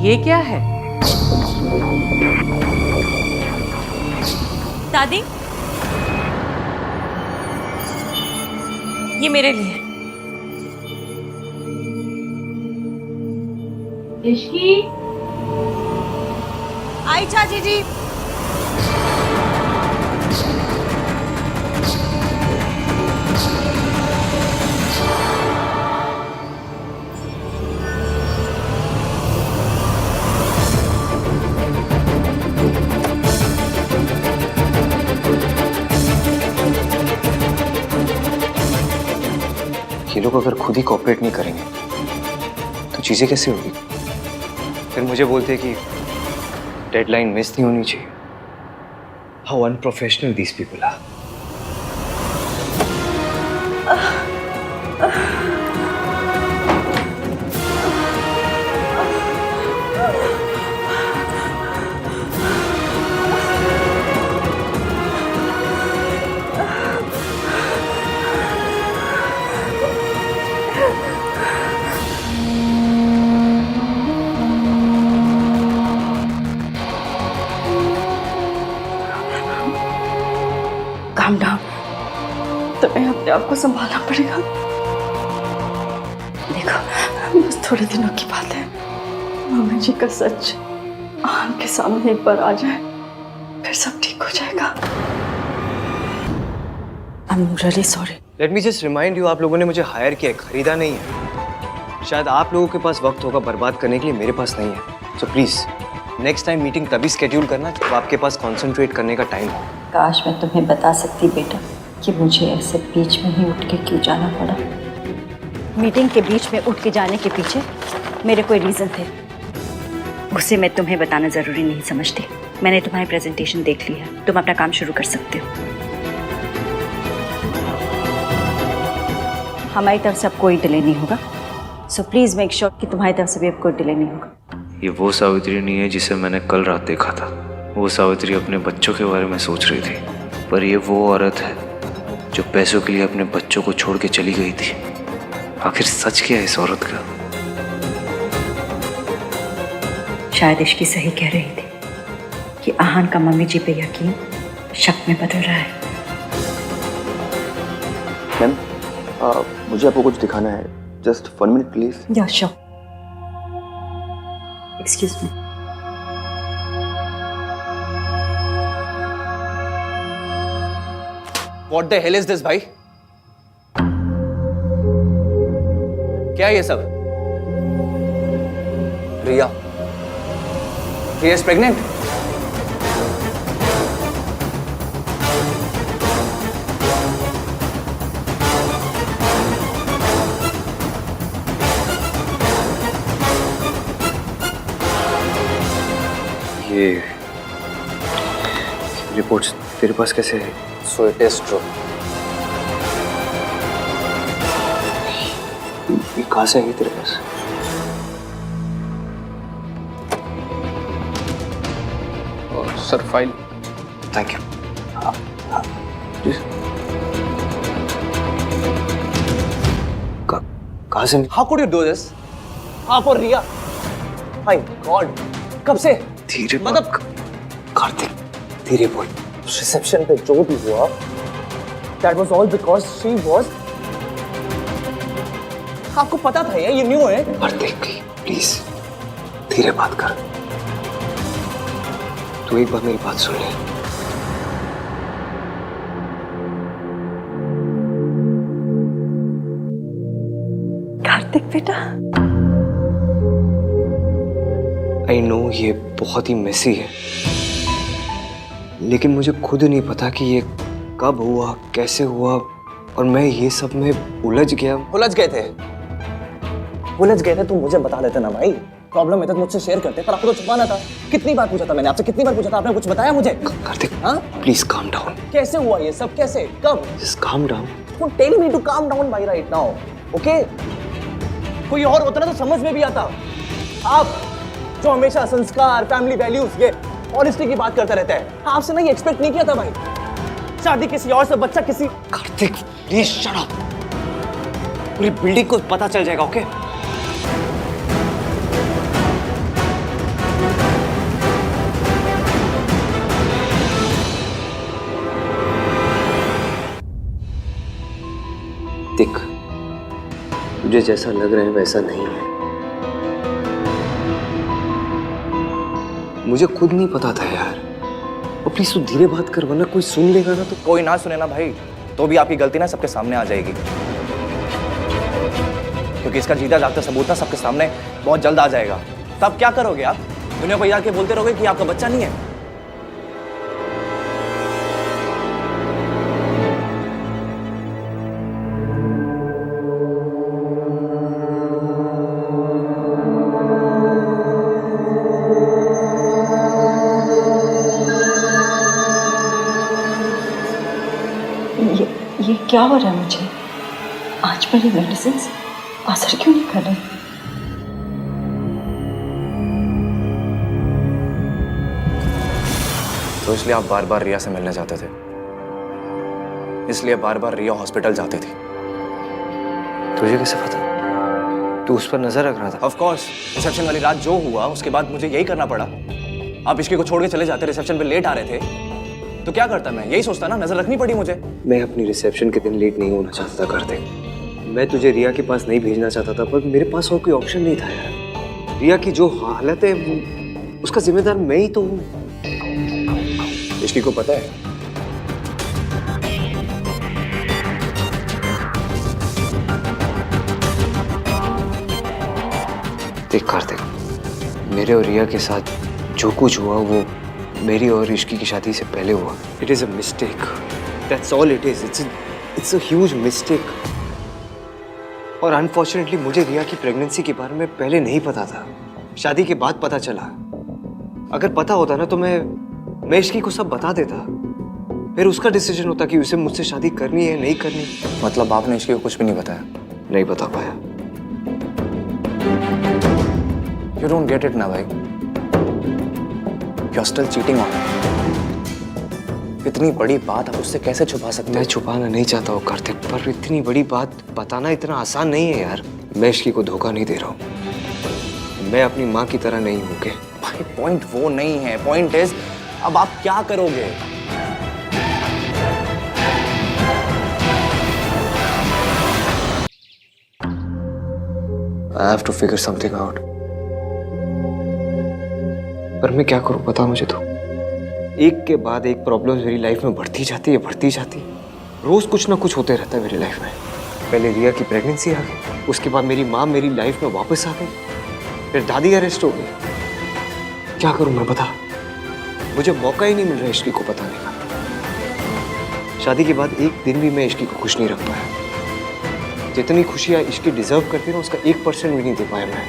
ये क्या है? दादी, ये मेरे लिए। आई चाची जी। ये लोग अगर खुद ही कॉपरेट नहीं करेंगे तो चीजें कैसे होगी? फिर मुझे बोलते कि डेडलाइन मिस नहीं होनी चाहिए। How unprofessional these people are. Calm down, तुम्हें अपने आप को संभालना पड़ेगा। देखो, बस थोड़े दिनों की बात है। मम्मी जी का सच आन के सामने एक बार आ जाए, फिर सब ठीक हो जाएगा। I am really sorry. Let me just remind you, आप लोगों ने मुझे हायर किया है, खरीदा नहीं है। शायद आप लोगों के पास वक्त होगा बर्बाद करने के लिए, मेरे पास नहीं है। So please next time meeting तभी स्केड्यूल करना जब आपके पास कॉन्सेंट्रेट करने का टाइम हो। काश मैं तुम्हें बता सकती बेटा कि मुझे ऐसे बीच में ही उठ के क्यों जाना पड़ा। मीटिंग के बीच में उठ के जाने के पीछे मेरे कोई रीज़न थे, उसे मैं तुम्हें बताना ज़रूरी नहीं समझती। मैंने तुम्हारी प्रेजेंटेशन देख ली है, तुम अपना काम शुरू कर सकते हो। हमारी तरफ से अब कोई डिले नहीं होगा। सो प्लीज़ मेक श्योर कि तुम्हारी तरफ से भी अब कोई डिले नहीं होगा। ये वो सावित्री नहीं है जिसे मैंने कल रात देखा था। वो सावित्री अपने बच्चों के बारे में सोच रही थी, पर ये वो औरत है जो पैसों के लिए अपने बच्चों को छोड़ के चली गई थी। आखिर सच क्या है इस औरत का? शायद इश्की सही कह रही थी कि आहान का मम्मी जी पे यकीन शक में बदल रहा है। मैम, मुझे आपको कुछ दिखाना है। Just 1 minute please. या sure. Excuse me. What the hell is this, भाई? क्या है ये सब? Riya is pregnant? ये रिपोर्ट्स तेरे पास कैसे है? So it is true. ये कहाँ से आई तेरे पास? Sir file. Thank you. कहाँ से? How could you do this? आप और रिया, माय गॉड, कब से? धीरे मतलब कार्तिक, धीरे बोल। रिसेप्शन पे जो भी हुआ, that was all because she was. आपको पता था ये न्यू है? कार्तिक प्लीज धीरे बात कर। तू एक बार मेरी बात सुन ले। कार्तिक बेटा, आई नो ये बहुत ही मेसी है, लेकिन मुझे खुद नहीं पता कि ये कब हुआ, कैसे हुआ, और मैं ये सब में उलझ गया। उलझ गए थे? उलझ गए थे तो मुझे बता देते ना भाई। प्रॉब्लम है तो मुझसे शेयर करते, पर आपको तो छुपाना था। कितनी बार पूछा था मैंने आपसे, कितनी बार पूछा था, आपने कुछ बताया मुझे? कार्तिक हाँ? Please calm down. कैसे हुआ ये सब, कैसे, कब? Just calm down. Don't tell me to calm down भाई right now, okay? कोई और होता ना तो समझ में भी आता। आप जो हमेशा संस्कार, फैमिली वैल्यूज, ये ऑनेस्टी की बात करता रहता है, आपसे ना ये एक्सपेक्ट नहीं किया था भाई। शादी किसी और से, बच्चा किसी। Kartik please shut up. पूरी बिल्डिंग को पता चल जाएगा, ओके? देख, तुझे जैसा लग रहा है वैसा नहीं है। मुझे खुद नहीं पता था यार। और प्लीज तू धीरे बात कर, वरना कोई सुन लेगा ना तो। कोई ना सुने ना भाई, तो भी आपकी गलती ना सबके सामने आ जाएगी, क्योंकि इसका जीता जागता सबूत ना सबके सामने बहुत जल्द आ जाएगा। तब क्या करोगे आप? दुनिया को जाके बोलते रहोगे कि आपका बच्चा नहीं है। ये क्या हो रहा है मुझे? आज मेरी मेडिसिन असर क्यों नहीं कर रही? तो इसलिए आप बार बार रिया से मिलने जाते थे, इसलिए बार बार रिया हॉस्पिटल जाती थी। तुझे कैसे पता? तू उस पर नजर रख रहा था? ऑफ कोर्स, रिसेप्शन वाली रात जो हुआ उसके बाद मुझे यही करना पड़ा। आप इश्की को छोड़ के चले जाते, रिसेप्शन पे लेट आ रहे थे, तो क्या करता मैं? यही सोचता ना, नजर रखनी पड़ी मुझे। मैं अपनी रिसेप्शन के दिन लेट नहीं होना चाहता था कार्तिक। मैं तुझे रिया के पास नहीं भेजना चाहता था, पर मेरे पास और कोई ऑप्शन नहीं था यार। रिया की जो हालत है वो, उसका जिम्मेदार मैं ही तो हूँ। इश्की को पता है? देख कार्तिक, मेरे और रिया के साथ जो कुछ हुआ वो मेरी और इश्की की शादी से पहले हुआ। It is a mistake, that's all it is. It's a huge mistake. और अनफॉर्चुनेटली मुझे रिया की प्रेगनेंसी के बारे में पहले नहीं पता था, शादी के बाद पता चला। अगर पता होता ना तो मैं इश्की को सब बता देता, फिर उसका डिसीजन होता कि उसे मुझसे शादी करनी है नहीं करनी। मतलब आपने इश्की को कुछ भी नहीं बताया? नहीं बता पाया। यू डोंट गेट इट ना भाई, you are still cheating on. इतनी बड़ी बात आप उससे कैसे छुपा सकते मैं हो? छुपाना नहीं चाहता हूँ कार्तिक, पर इतनी बड़ी बात बताना इतना आसान नहीं है यार। मैं इश्की को धोखा नहीं दे रहा हूँ, मैं अपनी माँ की तरह नहीं हूँ। भाई पॉइंट वो नहीं है, पॉइंट इज अब आप क्या करोगे? I have to figure something out। पर मैं क्या करूं बता मुझे तो। एक के बाद एक प्रॉब्लम मेरी लाइफ में बढ़ती जाती है, बढ़ती जाती है। रोज कुछ ना कुछ होते रहता है मेरी लाइफ में। पहले रिया की प्रेगनेंसी आ गई, उसके बाद मेरी माँ मेरी लाइफ में वापस आ गई, फिर दादी अरेस्ट हो गई। क्या करूं मैं बता? मुझे मौका ही नहीं मिल रहा इश्की को बताने का। शादी के बाद एक दिन भी मैं इश्की को खुश नहीं रख पाया। जितनी खुशियाँ इश्की डिजर्व करती ना, उसका 1% भी नहीं दे पाया मैं।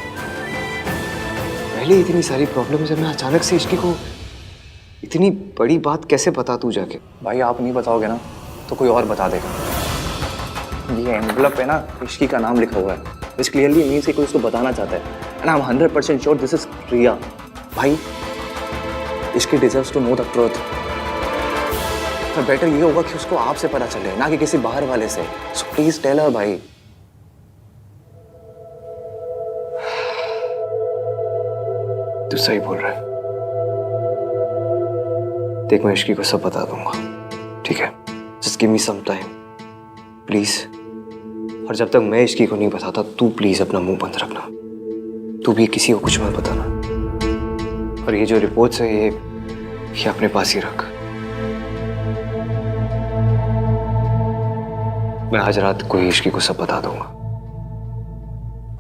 पहले इतनी सारी प्रॉब्लम्स है, मैं अचानक से इश्की को इतनी बड़ी बात कैसे बता तू जाके? भाई आप नहीं बताओगे ना तो कोई और बता देगा। ये एनवलप है ना, इश्की का नाम लिखा हुआ है, विच क्लियरली मीन्स कि कोई उसको बताना चाहता है and I am 100% sure this is Riya. भाई Ishqi deserves to know the truth. पर बेटर ये होगा कि उसको आपसे पता चले, ना कि किसी बाहर वाले से। सो प्लीज टेल हर भाई। तू सही बोल रहा है। देख मैं इश्की को सब बता दूंगा, ठीक है? Just give me some time please. और जब तक मैं इश्की को नहीं बताता तू प्लीज अपना मुंह बंद रखना। तू भी किसी को कुछ मत बताना। और ये जो रिपोर्ट्स है ये अपने पास ही रख। मैं आज रात को ही इश्की को सब बता दूंगा।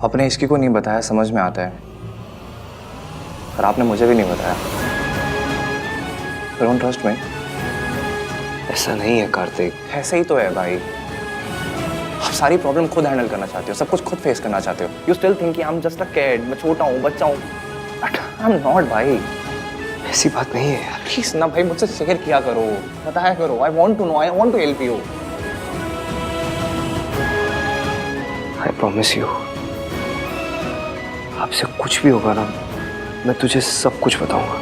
अपने इश्की को नहीं बताया समझ में आता है, पर आपने मुझे भी नहीं बताया। Don't trust me. ऐसा नहीं है कार्तिक। ऐसे ही तो है भाई। आप सारी प्रॉब्लम खुद हैंडल करना चाहते हो, सब कुछ खुद फेस करना चाहते हो। You still think I am just a kid, मैं छोटा हूँ, बच्चा हूँ। आई एम नॉट भाई। ऐसी बात नहीं है यार। प्लीज ना भाई, मुझसे शेयर किया करो, बताया करो। I want to know, I want to help you. I promise you, आपसे कुछ भी होगा ना मैं तुझे सब कुछ बताऊंगा।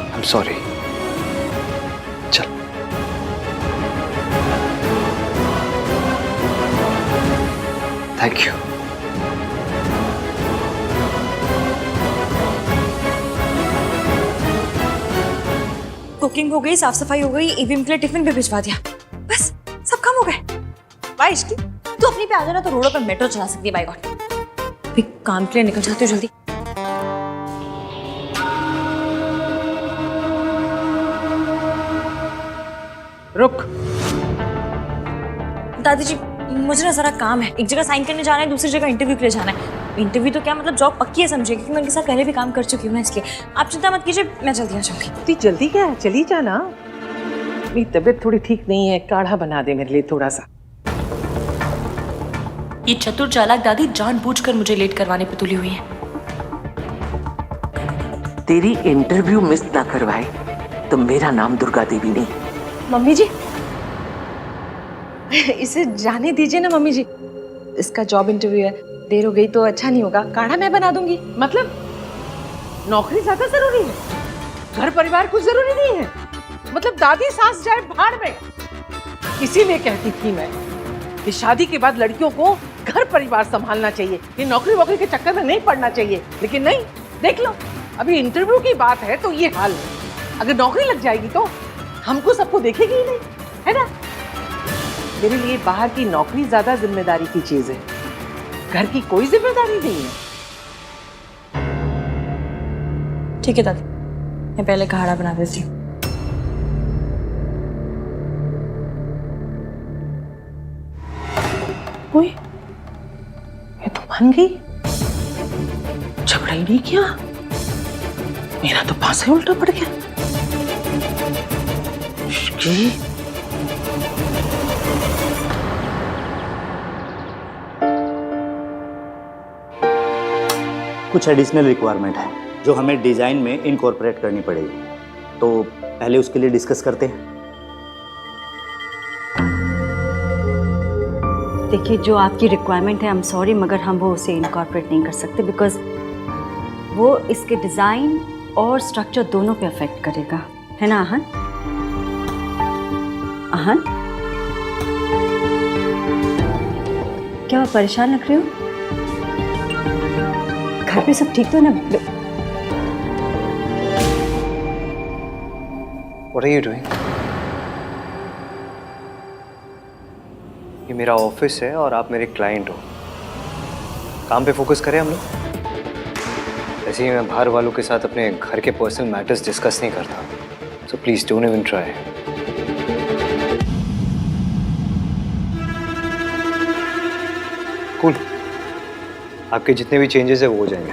I am sorry. चल। Thank you. कुकिंग हो गई, साफ सफाई हो गई, ईवीएम के लिए टिफिन भी भिजवा दिया, बस सब काम हो गए। वाह इश्की, तू अपनी पे आ जाना तो रोडों पर मेट्रो चला सकती है। बाय गॉड, भी काम के लिए निकल जाती हो जल्दी। रुक। दादी जी मुझे ना जरा काम है, एक जगह साइन करने जाना है, दूसरी जगह इंटरव्यू के लिए जाना है। इंटरव्यू तो क्या मतलब जॉब पक्की है समझिए, क्योंकि मैं उनके साथ पहले भी काम कर चुकी हूँ ना, इसलिए आप चिंता मत कीजिए, मैं जल्दी आ जाऊंगी। इतनी जल्दी क्या है, चली जाना। मेरी तबीयत थोड़ी ठीक नहीं है, काढ़ा बना दे मेरे लिए थोड़ा सा। ये चतुर चालाक दादी जानबूझकर मुझे लेट करवाने पे तुली हुई है। तेरी इंटरव्यू मिस ना करवाए तो मेरा नाम दुर्गा देवी नहीं। मम्मी जी इसे जाने दीजिए ना मम्मी जी, इसका जॉब इंटरव्यू है, देर हो गई तो अच्छा नहीं होगा। काढ़ा मैं बना दूंगी। मतलब नौकरी ज्यादा जरूरी है, घर परिवार कुछ जरूरी नहीं है? मतलब दादी सास जाए भाड़ में। इसीलिए कहती थी मैं कि शादी के बाद लड़कियों को घर परिवार संभालना चाहिए, ये नौकरी वोकरी के चक्कर में नहीं पड़ना चाहिए। लेकिन नहीं, देख लो अभी इंटरव्यू की बात है तो ये हाल है। अगर नौकरी लग जाएगी तो हमको सबको देखेगी ही नहीं, है ना? मेरे लिए बाहर की नौकरी ज्यादा जिम्मेदारी की चीज है, घर की कोई जिम्मेदारी नहीं है। ठीक है दादी, मैं पहले काढ़ा बना देती हूँ। ओए, ये तो मान गई, झगड़ा ही नहीं किया। मेरा तो पास ही उल्टा पड़ गया। इश्की, कुछ एडिशनल रिक्वायरमेंट है जो हमें डिजाइन में इनकॉर्पोरेट करनी पड़ेगी, तो पहले उसके लिए डिस्कस करते हैं। देखिए, जो आपकी रिक्वायरमेंट है, आई एम सॉरी मगर हम वो उसे इनकॉर्पोरेट नहीं कर सकते, बिकॉज वो इसके डिज़ाइन और स्ट्रक्चर दोनों पे अफेक्ट करेगा, है ना आहन? आहन, क्या आप परेशान लग रहे हो? घर पे सब ठीक तो ना? What are you doing? ये मेरा ऑफिस है और आप मेरे क्लाइंट हो। काम पे फोकस करें हम लोग। ऐसे ही मैं बाहर वालों के साथ अपने घर के पर्सनल मैटर्स डिस्कस नहीं करता, so please don't even try. Cool, आपके जितने भी चेंजेस है वो हो जाएंगे।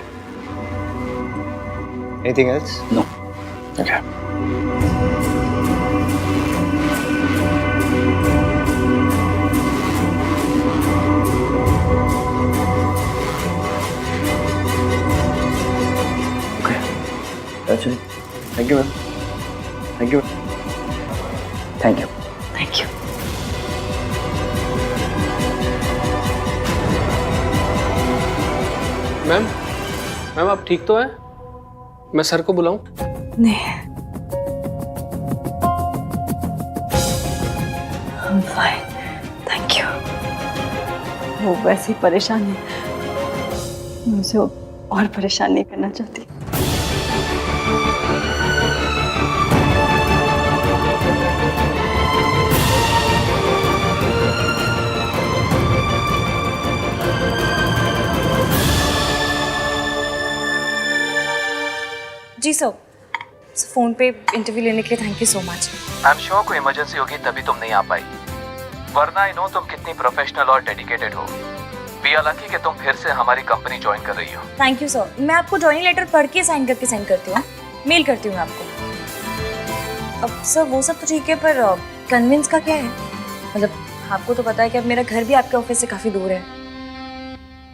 Anything else? No. Okay. That's it. Thank you ma'am, thank you. Thank you. Thank you. Ma'am, ma'am आप ठीक तो हैं? मैं सर को बुलाऊं? नहीं, I'm fine, thank you। वो वैसे ही परेशान है, मैं उसे और परेशान नहीं करना चाहती। जी सर, फ़ोन पे इंटरव्यू लेने के लिए thank you so much. I am sure कोई इमरजेंसी होगी तभी तुम नहीं आ पाई, वरना आई नो तुम कितनी प्रोफेशनल और डेडिकेटेड हो। वी आर लकी कि तुम फिर से हमारी कंपनी ज्वाइन कर रही हो। थैंक यू सर, मैं आपको ज्वाइनिंग लेटर पढ़ के साइन करके सेंड करती हूँ, मेल करती हूँ आपको। अब सर वो सब तो ठीक है, पर कन्विंस का क्या है? मतलब आपको तो पता है कि अब मेरा घर भी आपके ऑफिस से काफ़ी दूर है।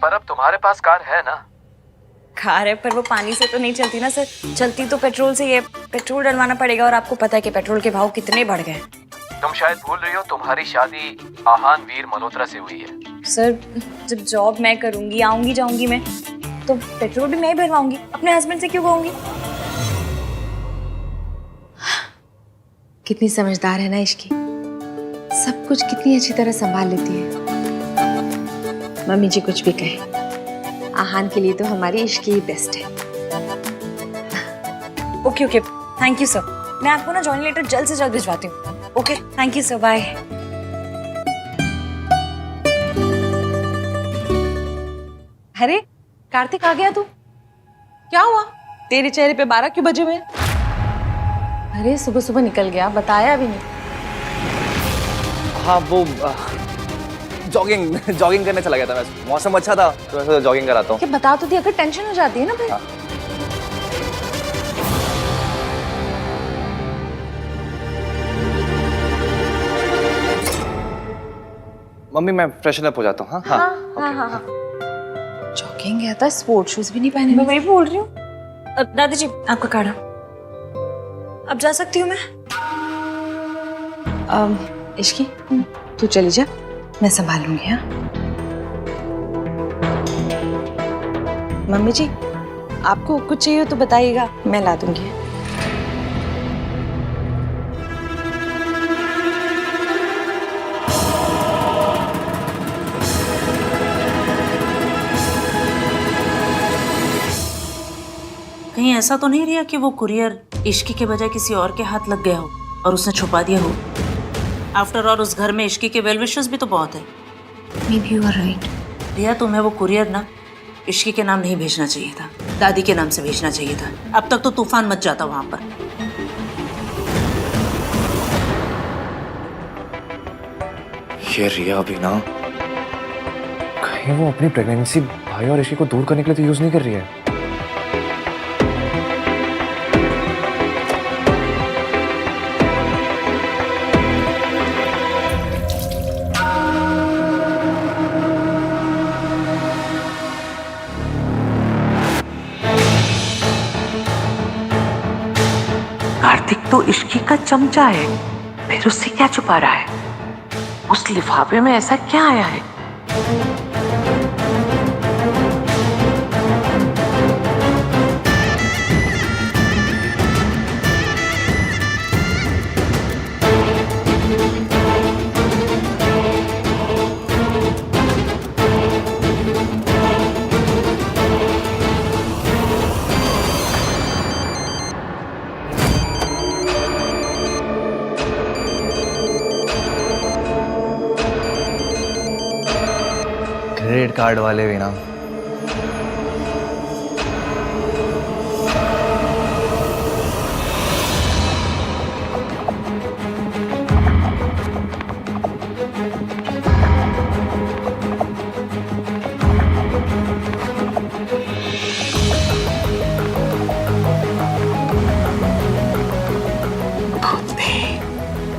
पर अब तुम्हारे पास कार है ना? कार है, पर वो पानी से तो नहीं चलती ना सर, चलती तो पेट्रोल से ही है। पेट्रोल डलवाना पड़ेगा और आपको पता है कि पेट्रोल के भाव कितने बढ़ गए। तुम शायद भूल रही हो तुम्हारी शादी आहान वीर मल्होत्रा से हुई है। सर जब जॉब मैं करूंगी, आऊंगी जाऊंगी मैं, तो पेट्रोल भी मैं ही भरवाऊंगी, अपने हस्बैंड से क्यों कहूंगी? कितनी समझदार है ना इश्की, सब कुछ कितनी अच्छी तरह संभाल लेती है। मम्मी जी कुछ भी कहे, आहान के लिए तो हमारी इश्की ही बेस्ट है। Okay okay, thank you sir. मैं आपको ना जॉइनिंग लेटर जल्द से जल्द भिजवाती हूँ। Okay, thank you sir, bye. अरे कार्तिक, आ गया तू? क्या हुआ? तेरे चेहरे पे 12 क्यों बजे हुए? अरे सुबह सुबह निकल गया, बताया भी नहीं। हाँ वो जॉगिंग करने चला गया था मैं, मौसम अच्छा था तो मैं जॉगिंग कराता हूँ। क्या बता तो दिया, अगर टेंशन हो जाती है ना फिर। मम्मी मैं फ्रेशन अप हो जाता हूँ। हाँ हाँ। जॉगिंग गया था, स्पोर्ट शूज भी नहीं पहने। मैं वही बोल रही हूँ। दादी जी आपका काढ़ा। अब जा सकती हूँ मैं? इश्की तू चली जा, मैं संभालूंगी। हाँ मम्मी जी, आपको कुछ चाहिए तो बताइएगा, मैं ला दूंगी। कहीं ऐसा तो नहीं रिया कि वो कुरियर इश्की के बजाय किसी और के हाथ लग गया हो और उसने छुपा दिया हो? आफ्टर ऑल उस घर में इश्की के वेल विशर्स भी तो बहुत है। Maybe you are right. रिया तुम्हें वो कुरियर ना इश्की के नाम नहीं भेजना चाहिए था, दादी के नाम से भेजना चाहिए था। अब तक तो तूफान मच जाता वहां पर। ये रिया भी ना, कहीं वो अपनी प्रेगनेंसी भाई और इश्की को दूर करने के लिए तो यूज नहीं कर रही है। कार्तिक तो इश्की का चमचा है, फिर उससे क्या छुपा रहा है? उस लिफाफे में ऐसा क्या आया है? क्रेडिट कार्ड वाले भी ना।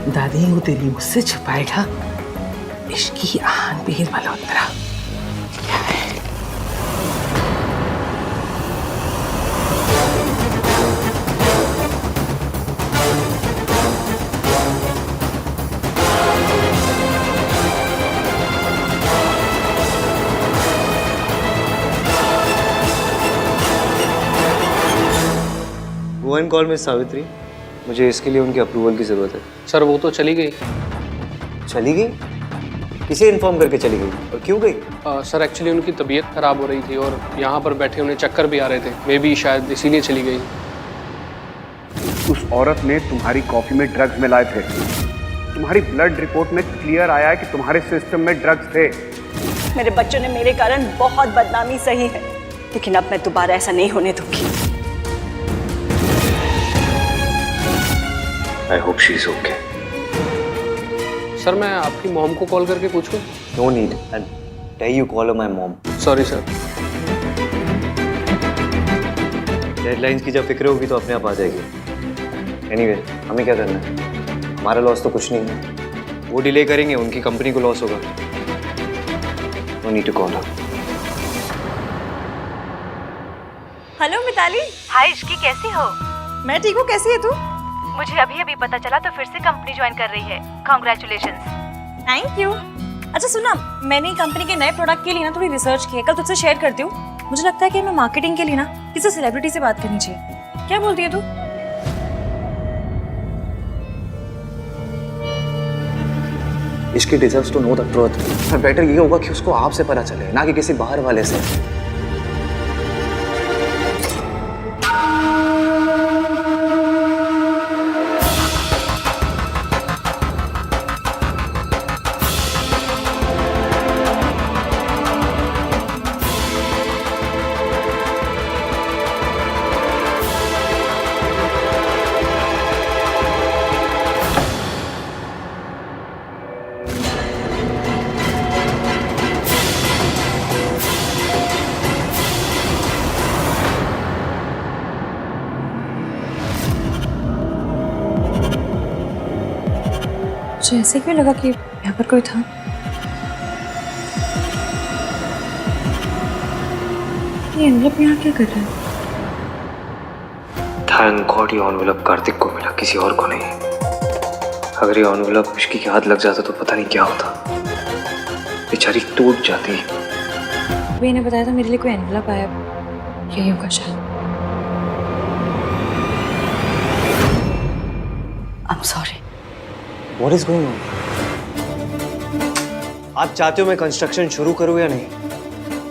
दादी वो तेरी मुझसे छुपाएगा? Ishqi Aahan Veer Malhotra. One call miss Savitri, मुझे इसके लिए उनके अप्रूवल की जरूरत है। सर वो तो चली गई। चली गई? किसे इन्फॉर्म करके चली गई और क्यों गई? सर एक्चुअली उनकी तबीयत खराब हो रही थी और यहाँ पर बैठे उन्हें चक्कर भी आ रहे थे, मे बी शायद इसीलिए चली गई। उस औरत ने तुम्हारी कॉफी में ड्रग्स मिलाए थे। तुम्हारी ब्लड रिपोर्ट में क्लियर आया है कि तुम्हारे सिस्टम में ड्रग्स थे। मेरे बच्चों ने मेरे कारण बहुत बदनामी सही है, लेकिन अब मैं दोबारा ऐसा नहीं होने दूंगी। I hope she is okay. Sir मैं आपकी मॉम को कॉल करके पूछूं? No need, and tell you call my mom. Sorry sir. Deadlines की जब फिक्र होगी तो अपने आप आ जाएगी। एनीवे, हमें क्या करना है? हमारा लॉस तो कुछ नहीं है। वो डिले करेंगे, उनकी कंपनी को लॉस होगा। No need to call her. Hello Mitali. Hi Ishqi, कैसी हो? मैं ठीक हूँ, कैसी है तू? मुझे अभी अभी पता चला तो फिर से कंपनी ज्वाइन कर रही है। कांग्रेचुलेशंस। Thank you. अच्छा सुना, मैंने कंपनी के नए प्रोडक्ट के लिए ना थोड़ी रिसर्च की है, कल तुझसे शेयर करती हूँ। मुझे लगता है कि हमें मार्केटिंग के लिए ना किसी सेलिब्रिटी से बात करनी चाहिए। क्या बोलती है तू? इसकी deserves to know the truth. Better ये होगा कि उसको आपसे पता चले, ना कि किसी बाहर वाले से। मुझे ऐसे क्यों लगा कि यहाँ पर कोई था? ये एनवलप यहाँ क्या कर रहा है? थैंक गॉड ये एनवलप कार्तिक को मिला, किसी और को नहीं। अगर ये एनवलप इश्की के हाथ लग जाता तो पता नहीं क्या होता। बेचारी टूट जाती। मैंने बताया था मेरे लिए कोई एनवलप आया, यही होगा शायद। I'm sorry. What is going on? आप चाहते हो मैं कंस्ट्रक्शन शुरू करूं या नहीं?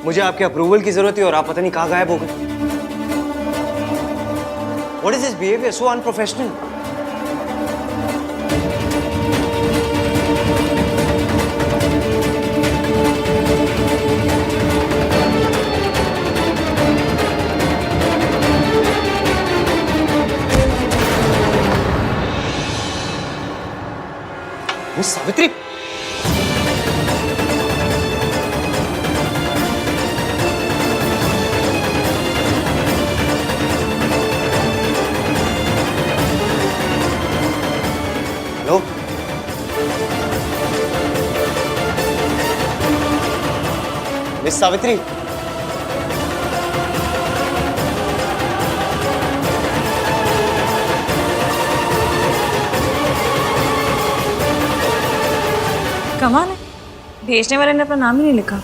मुझे आपके अप्रूवल की जरूरत है और आप पता नहीं कहाँ गायब हो गए। What is this behavior? So unprofessional. Miss Savitri, hello, miss Savitri, कमाल है, भेजने वाले ने अपना नाम ही नहीं लिखा।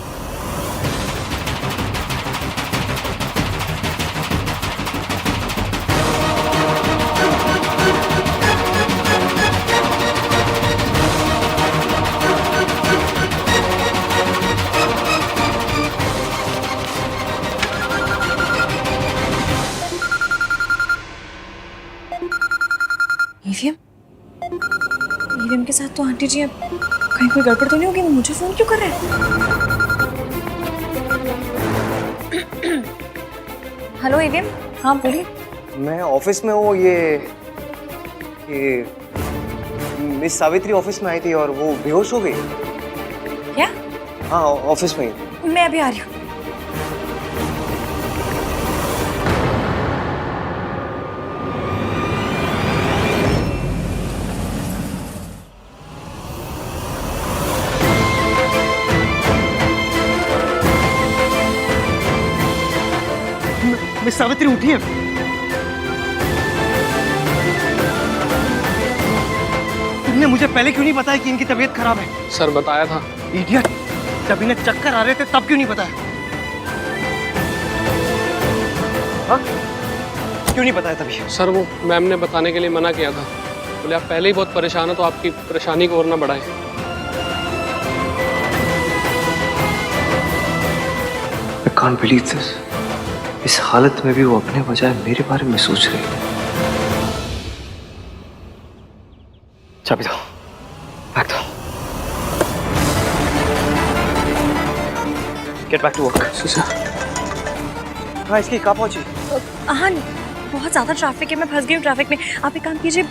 ईवीएम के साथ तो आंटी जी अब कहीं कोई गड़बड़ तो नहीं होगी? मुझे फोन क्यों कर रहे हैं? Hello EVM. हाँ बोलिए। मैं ऑफिस में हूँ। ये मिस सावित्री ऑफिस में आई थी और वो बेहोश हो गई। क्या? हाँ ऑफिस में ही। मैं अभी आ रही हूँ। मिस सावित्री उठिए। तुमने मुझे पहले क्यों नहीं बताया कि इनकी तबीयत खराब है? सर बताया था। इडियट, जब इन्हें चक्कर आ रहे थे तब क्यों नहीं बताया? हाँ? क्यों नहीं बताया तभी? सर वो मैम ने बताने के लिए मना किया था, बोले आप पहले ही बहुत परेशान हो तो आपकी परेशानी को और ना बढ़ाएं। I can't believe this. इस हालत में भी वो अपने बजाय मेरे बारे में सोच रही है। चाबी दो, बैग दो। Get back to work. हाँ, इसकी कहाँ पहुंची? आहान, बहुत ज़्यादा ट्रैफिक है, मैं फंस गई हूँ ट्रैफिक में। आप एक काम कीजिए,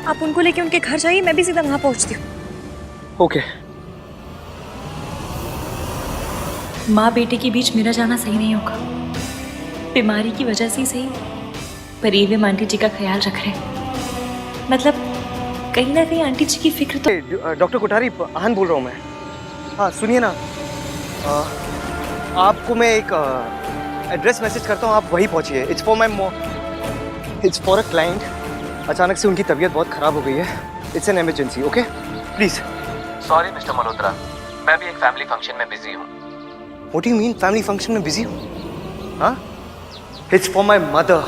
आप उनको लेके उनके घर जाइए, मैं भी सीधा वहाँ पहुँचती हूँ। ओके। माँ बेटे के बीच मेरा जाना सही नहीं होगा। बीमारी की वजह से ही सही, पर ये भी आंटी जी का ख्याल रख रहे हैं। मतलब कहीं ना कहीं आंटी जी की फिक्र तो। डॉक्टर कोठारी, आहान बोल रहा हूँ मैं। हाँ सुनिए ना, आपको मैं एक एड्रेस मैसेज करता हूँ, आप वहीं पहुँचिए। It's for my it's for a client. अचानक से उनकी तबीयत बहुत ख़राब हो गई है। It's an emergency, okay please. Sorry mister Malhotra, मैं भी एक फैमिली फंक्शन में बिजी हूँ। What do you mean family function में बिजी हूँ? हाँ, इट्स फॉर माई मदर।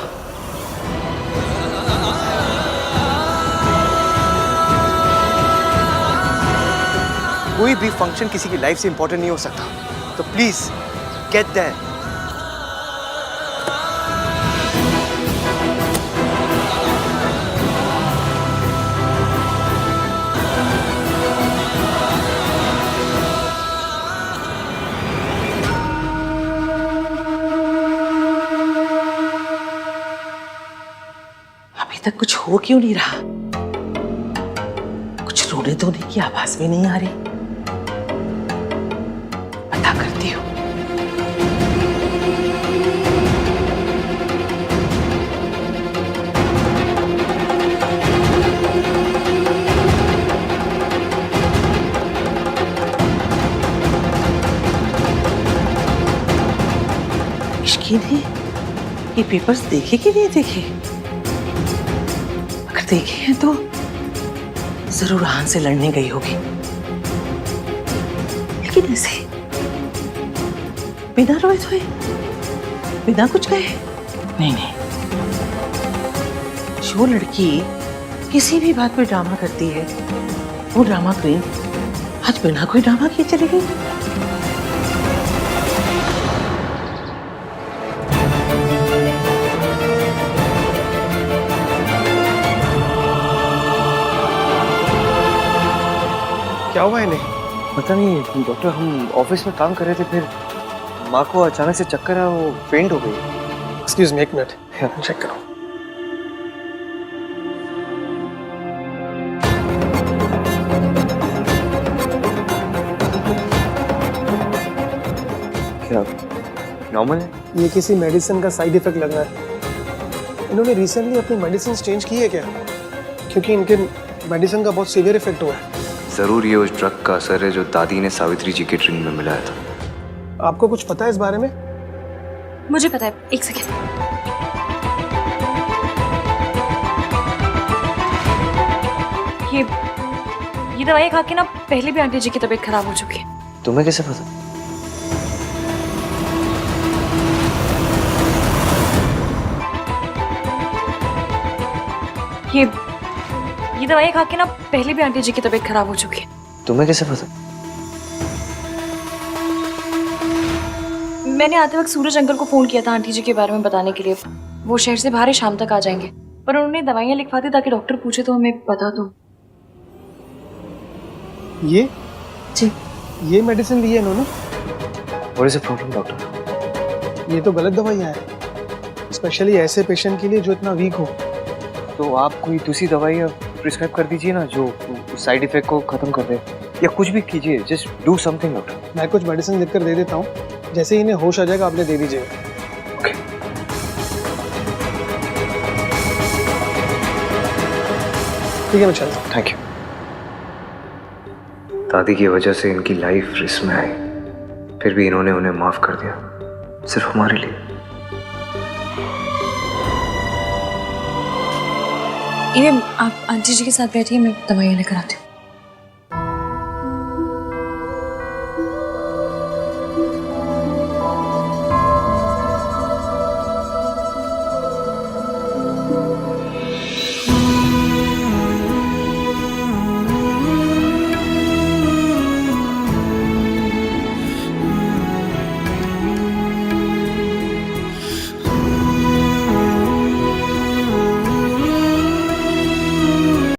कोई भी फंक्शन किसी की लाइफ से इंपॉर्टेंट नहीं हो सकता, तो प्लीज गेट दैट। अभी तक कुछ हो क्यों नहीं रहा? कुछ रोने धोने की आवाज भी नहीं आ रही। पता करती हूँ। इश्की ने ये पेपर्स देखे कि नहीं देखे? अगर देखे हैं तो जरूर आहान से लड़ने गई होगी, लेकिन ऐसे बिना रोए धोए, बिना कुछ कहे? नहीं नहीं, जो लड़की किसी भी बात पे ड्रामा करती है वो ड्रामा क्वीन आज बिना कोई ड्रामा किए चली गई। क्या हुआ इन्हें? पता नहीं डॉक्टर, हम ऑफिस में काम कर रहे थे, फिर माँ को अचानक से चक्कर आया, वो फेंट हो गई। एक्सक्यूज मी, एक मिनट चेक करो। क्या नॉर्मल है? ये किसी मेडिसिन का साइड इफेक्ट लग रहा है। इन्होंने रिसेंटली अपनी मेडिसिन चेंज की है क्या? क्योंकि इनके मेडिसिन का बहुत सीवियर इफेक्ट हुआ है। जरूर ये उस ड्रग का असर है जो दादी ने सावित्री जी के ड्रिंक में मिलाया था। आपको कुछ पता है इस बारे में? मुझे पता है, एक सेकेंड। ये दवाई खा के ना पहले भी आंटी जी की तबीयत खराब हो चुकी है। तुम्हें कैसे पता? ये दवाई खा के ना पहले भी आंटी जी की तबीयत खराब हो चुकी है। तुम्हें कैसे पता? मैंने आते वक्त सूरज अंकल को फोन किया था आंटी जी के बारे में बताने के लिए। वो शहर से बाहर है, शाम तक आ जाएंगे, पर उन्होंने दवाइयाँ लिखवा दी ताकि डॉक्टर पूछे तो हमें बता दो। ये जी, ये मेडिसिन ली है इन्होंने? What is the problem, doctor? ये तो गलत दवाइयाँ हैं, स्पेशली ऐसे पेशेंट के लिए जो इतना वीक हो। तो आप कोई दूसरी दवाई प्रिस्क्राइब कर दीजिए ना, जो साइड इफेक्ट को खत्म कर दे, या कुछ भी कीजिए। Just do something doctor. मैं कुछ मेडिसिन लिख कर दे देता हूँ, जैसे ही इन्हें होश आ जाएगा आपने दे दीजिएगा। ठीक है, मैं चलता हूँ। Thank you. दादी की वजह से इनकी लाइफ रिस्क में आई, फिर भी इन्होंने उन्हें माफ कर दिया, सिर्फ हमारे लिए। ये आप आंटी जी के साथ बैठिए, मैं दवाइयाँ लेकर आती हूँ।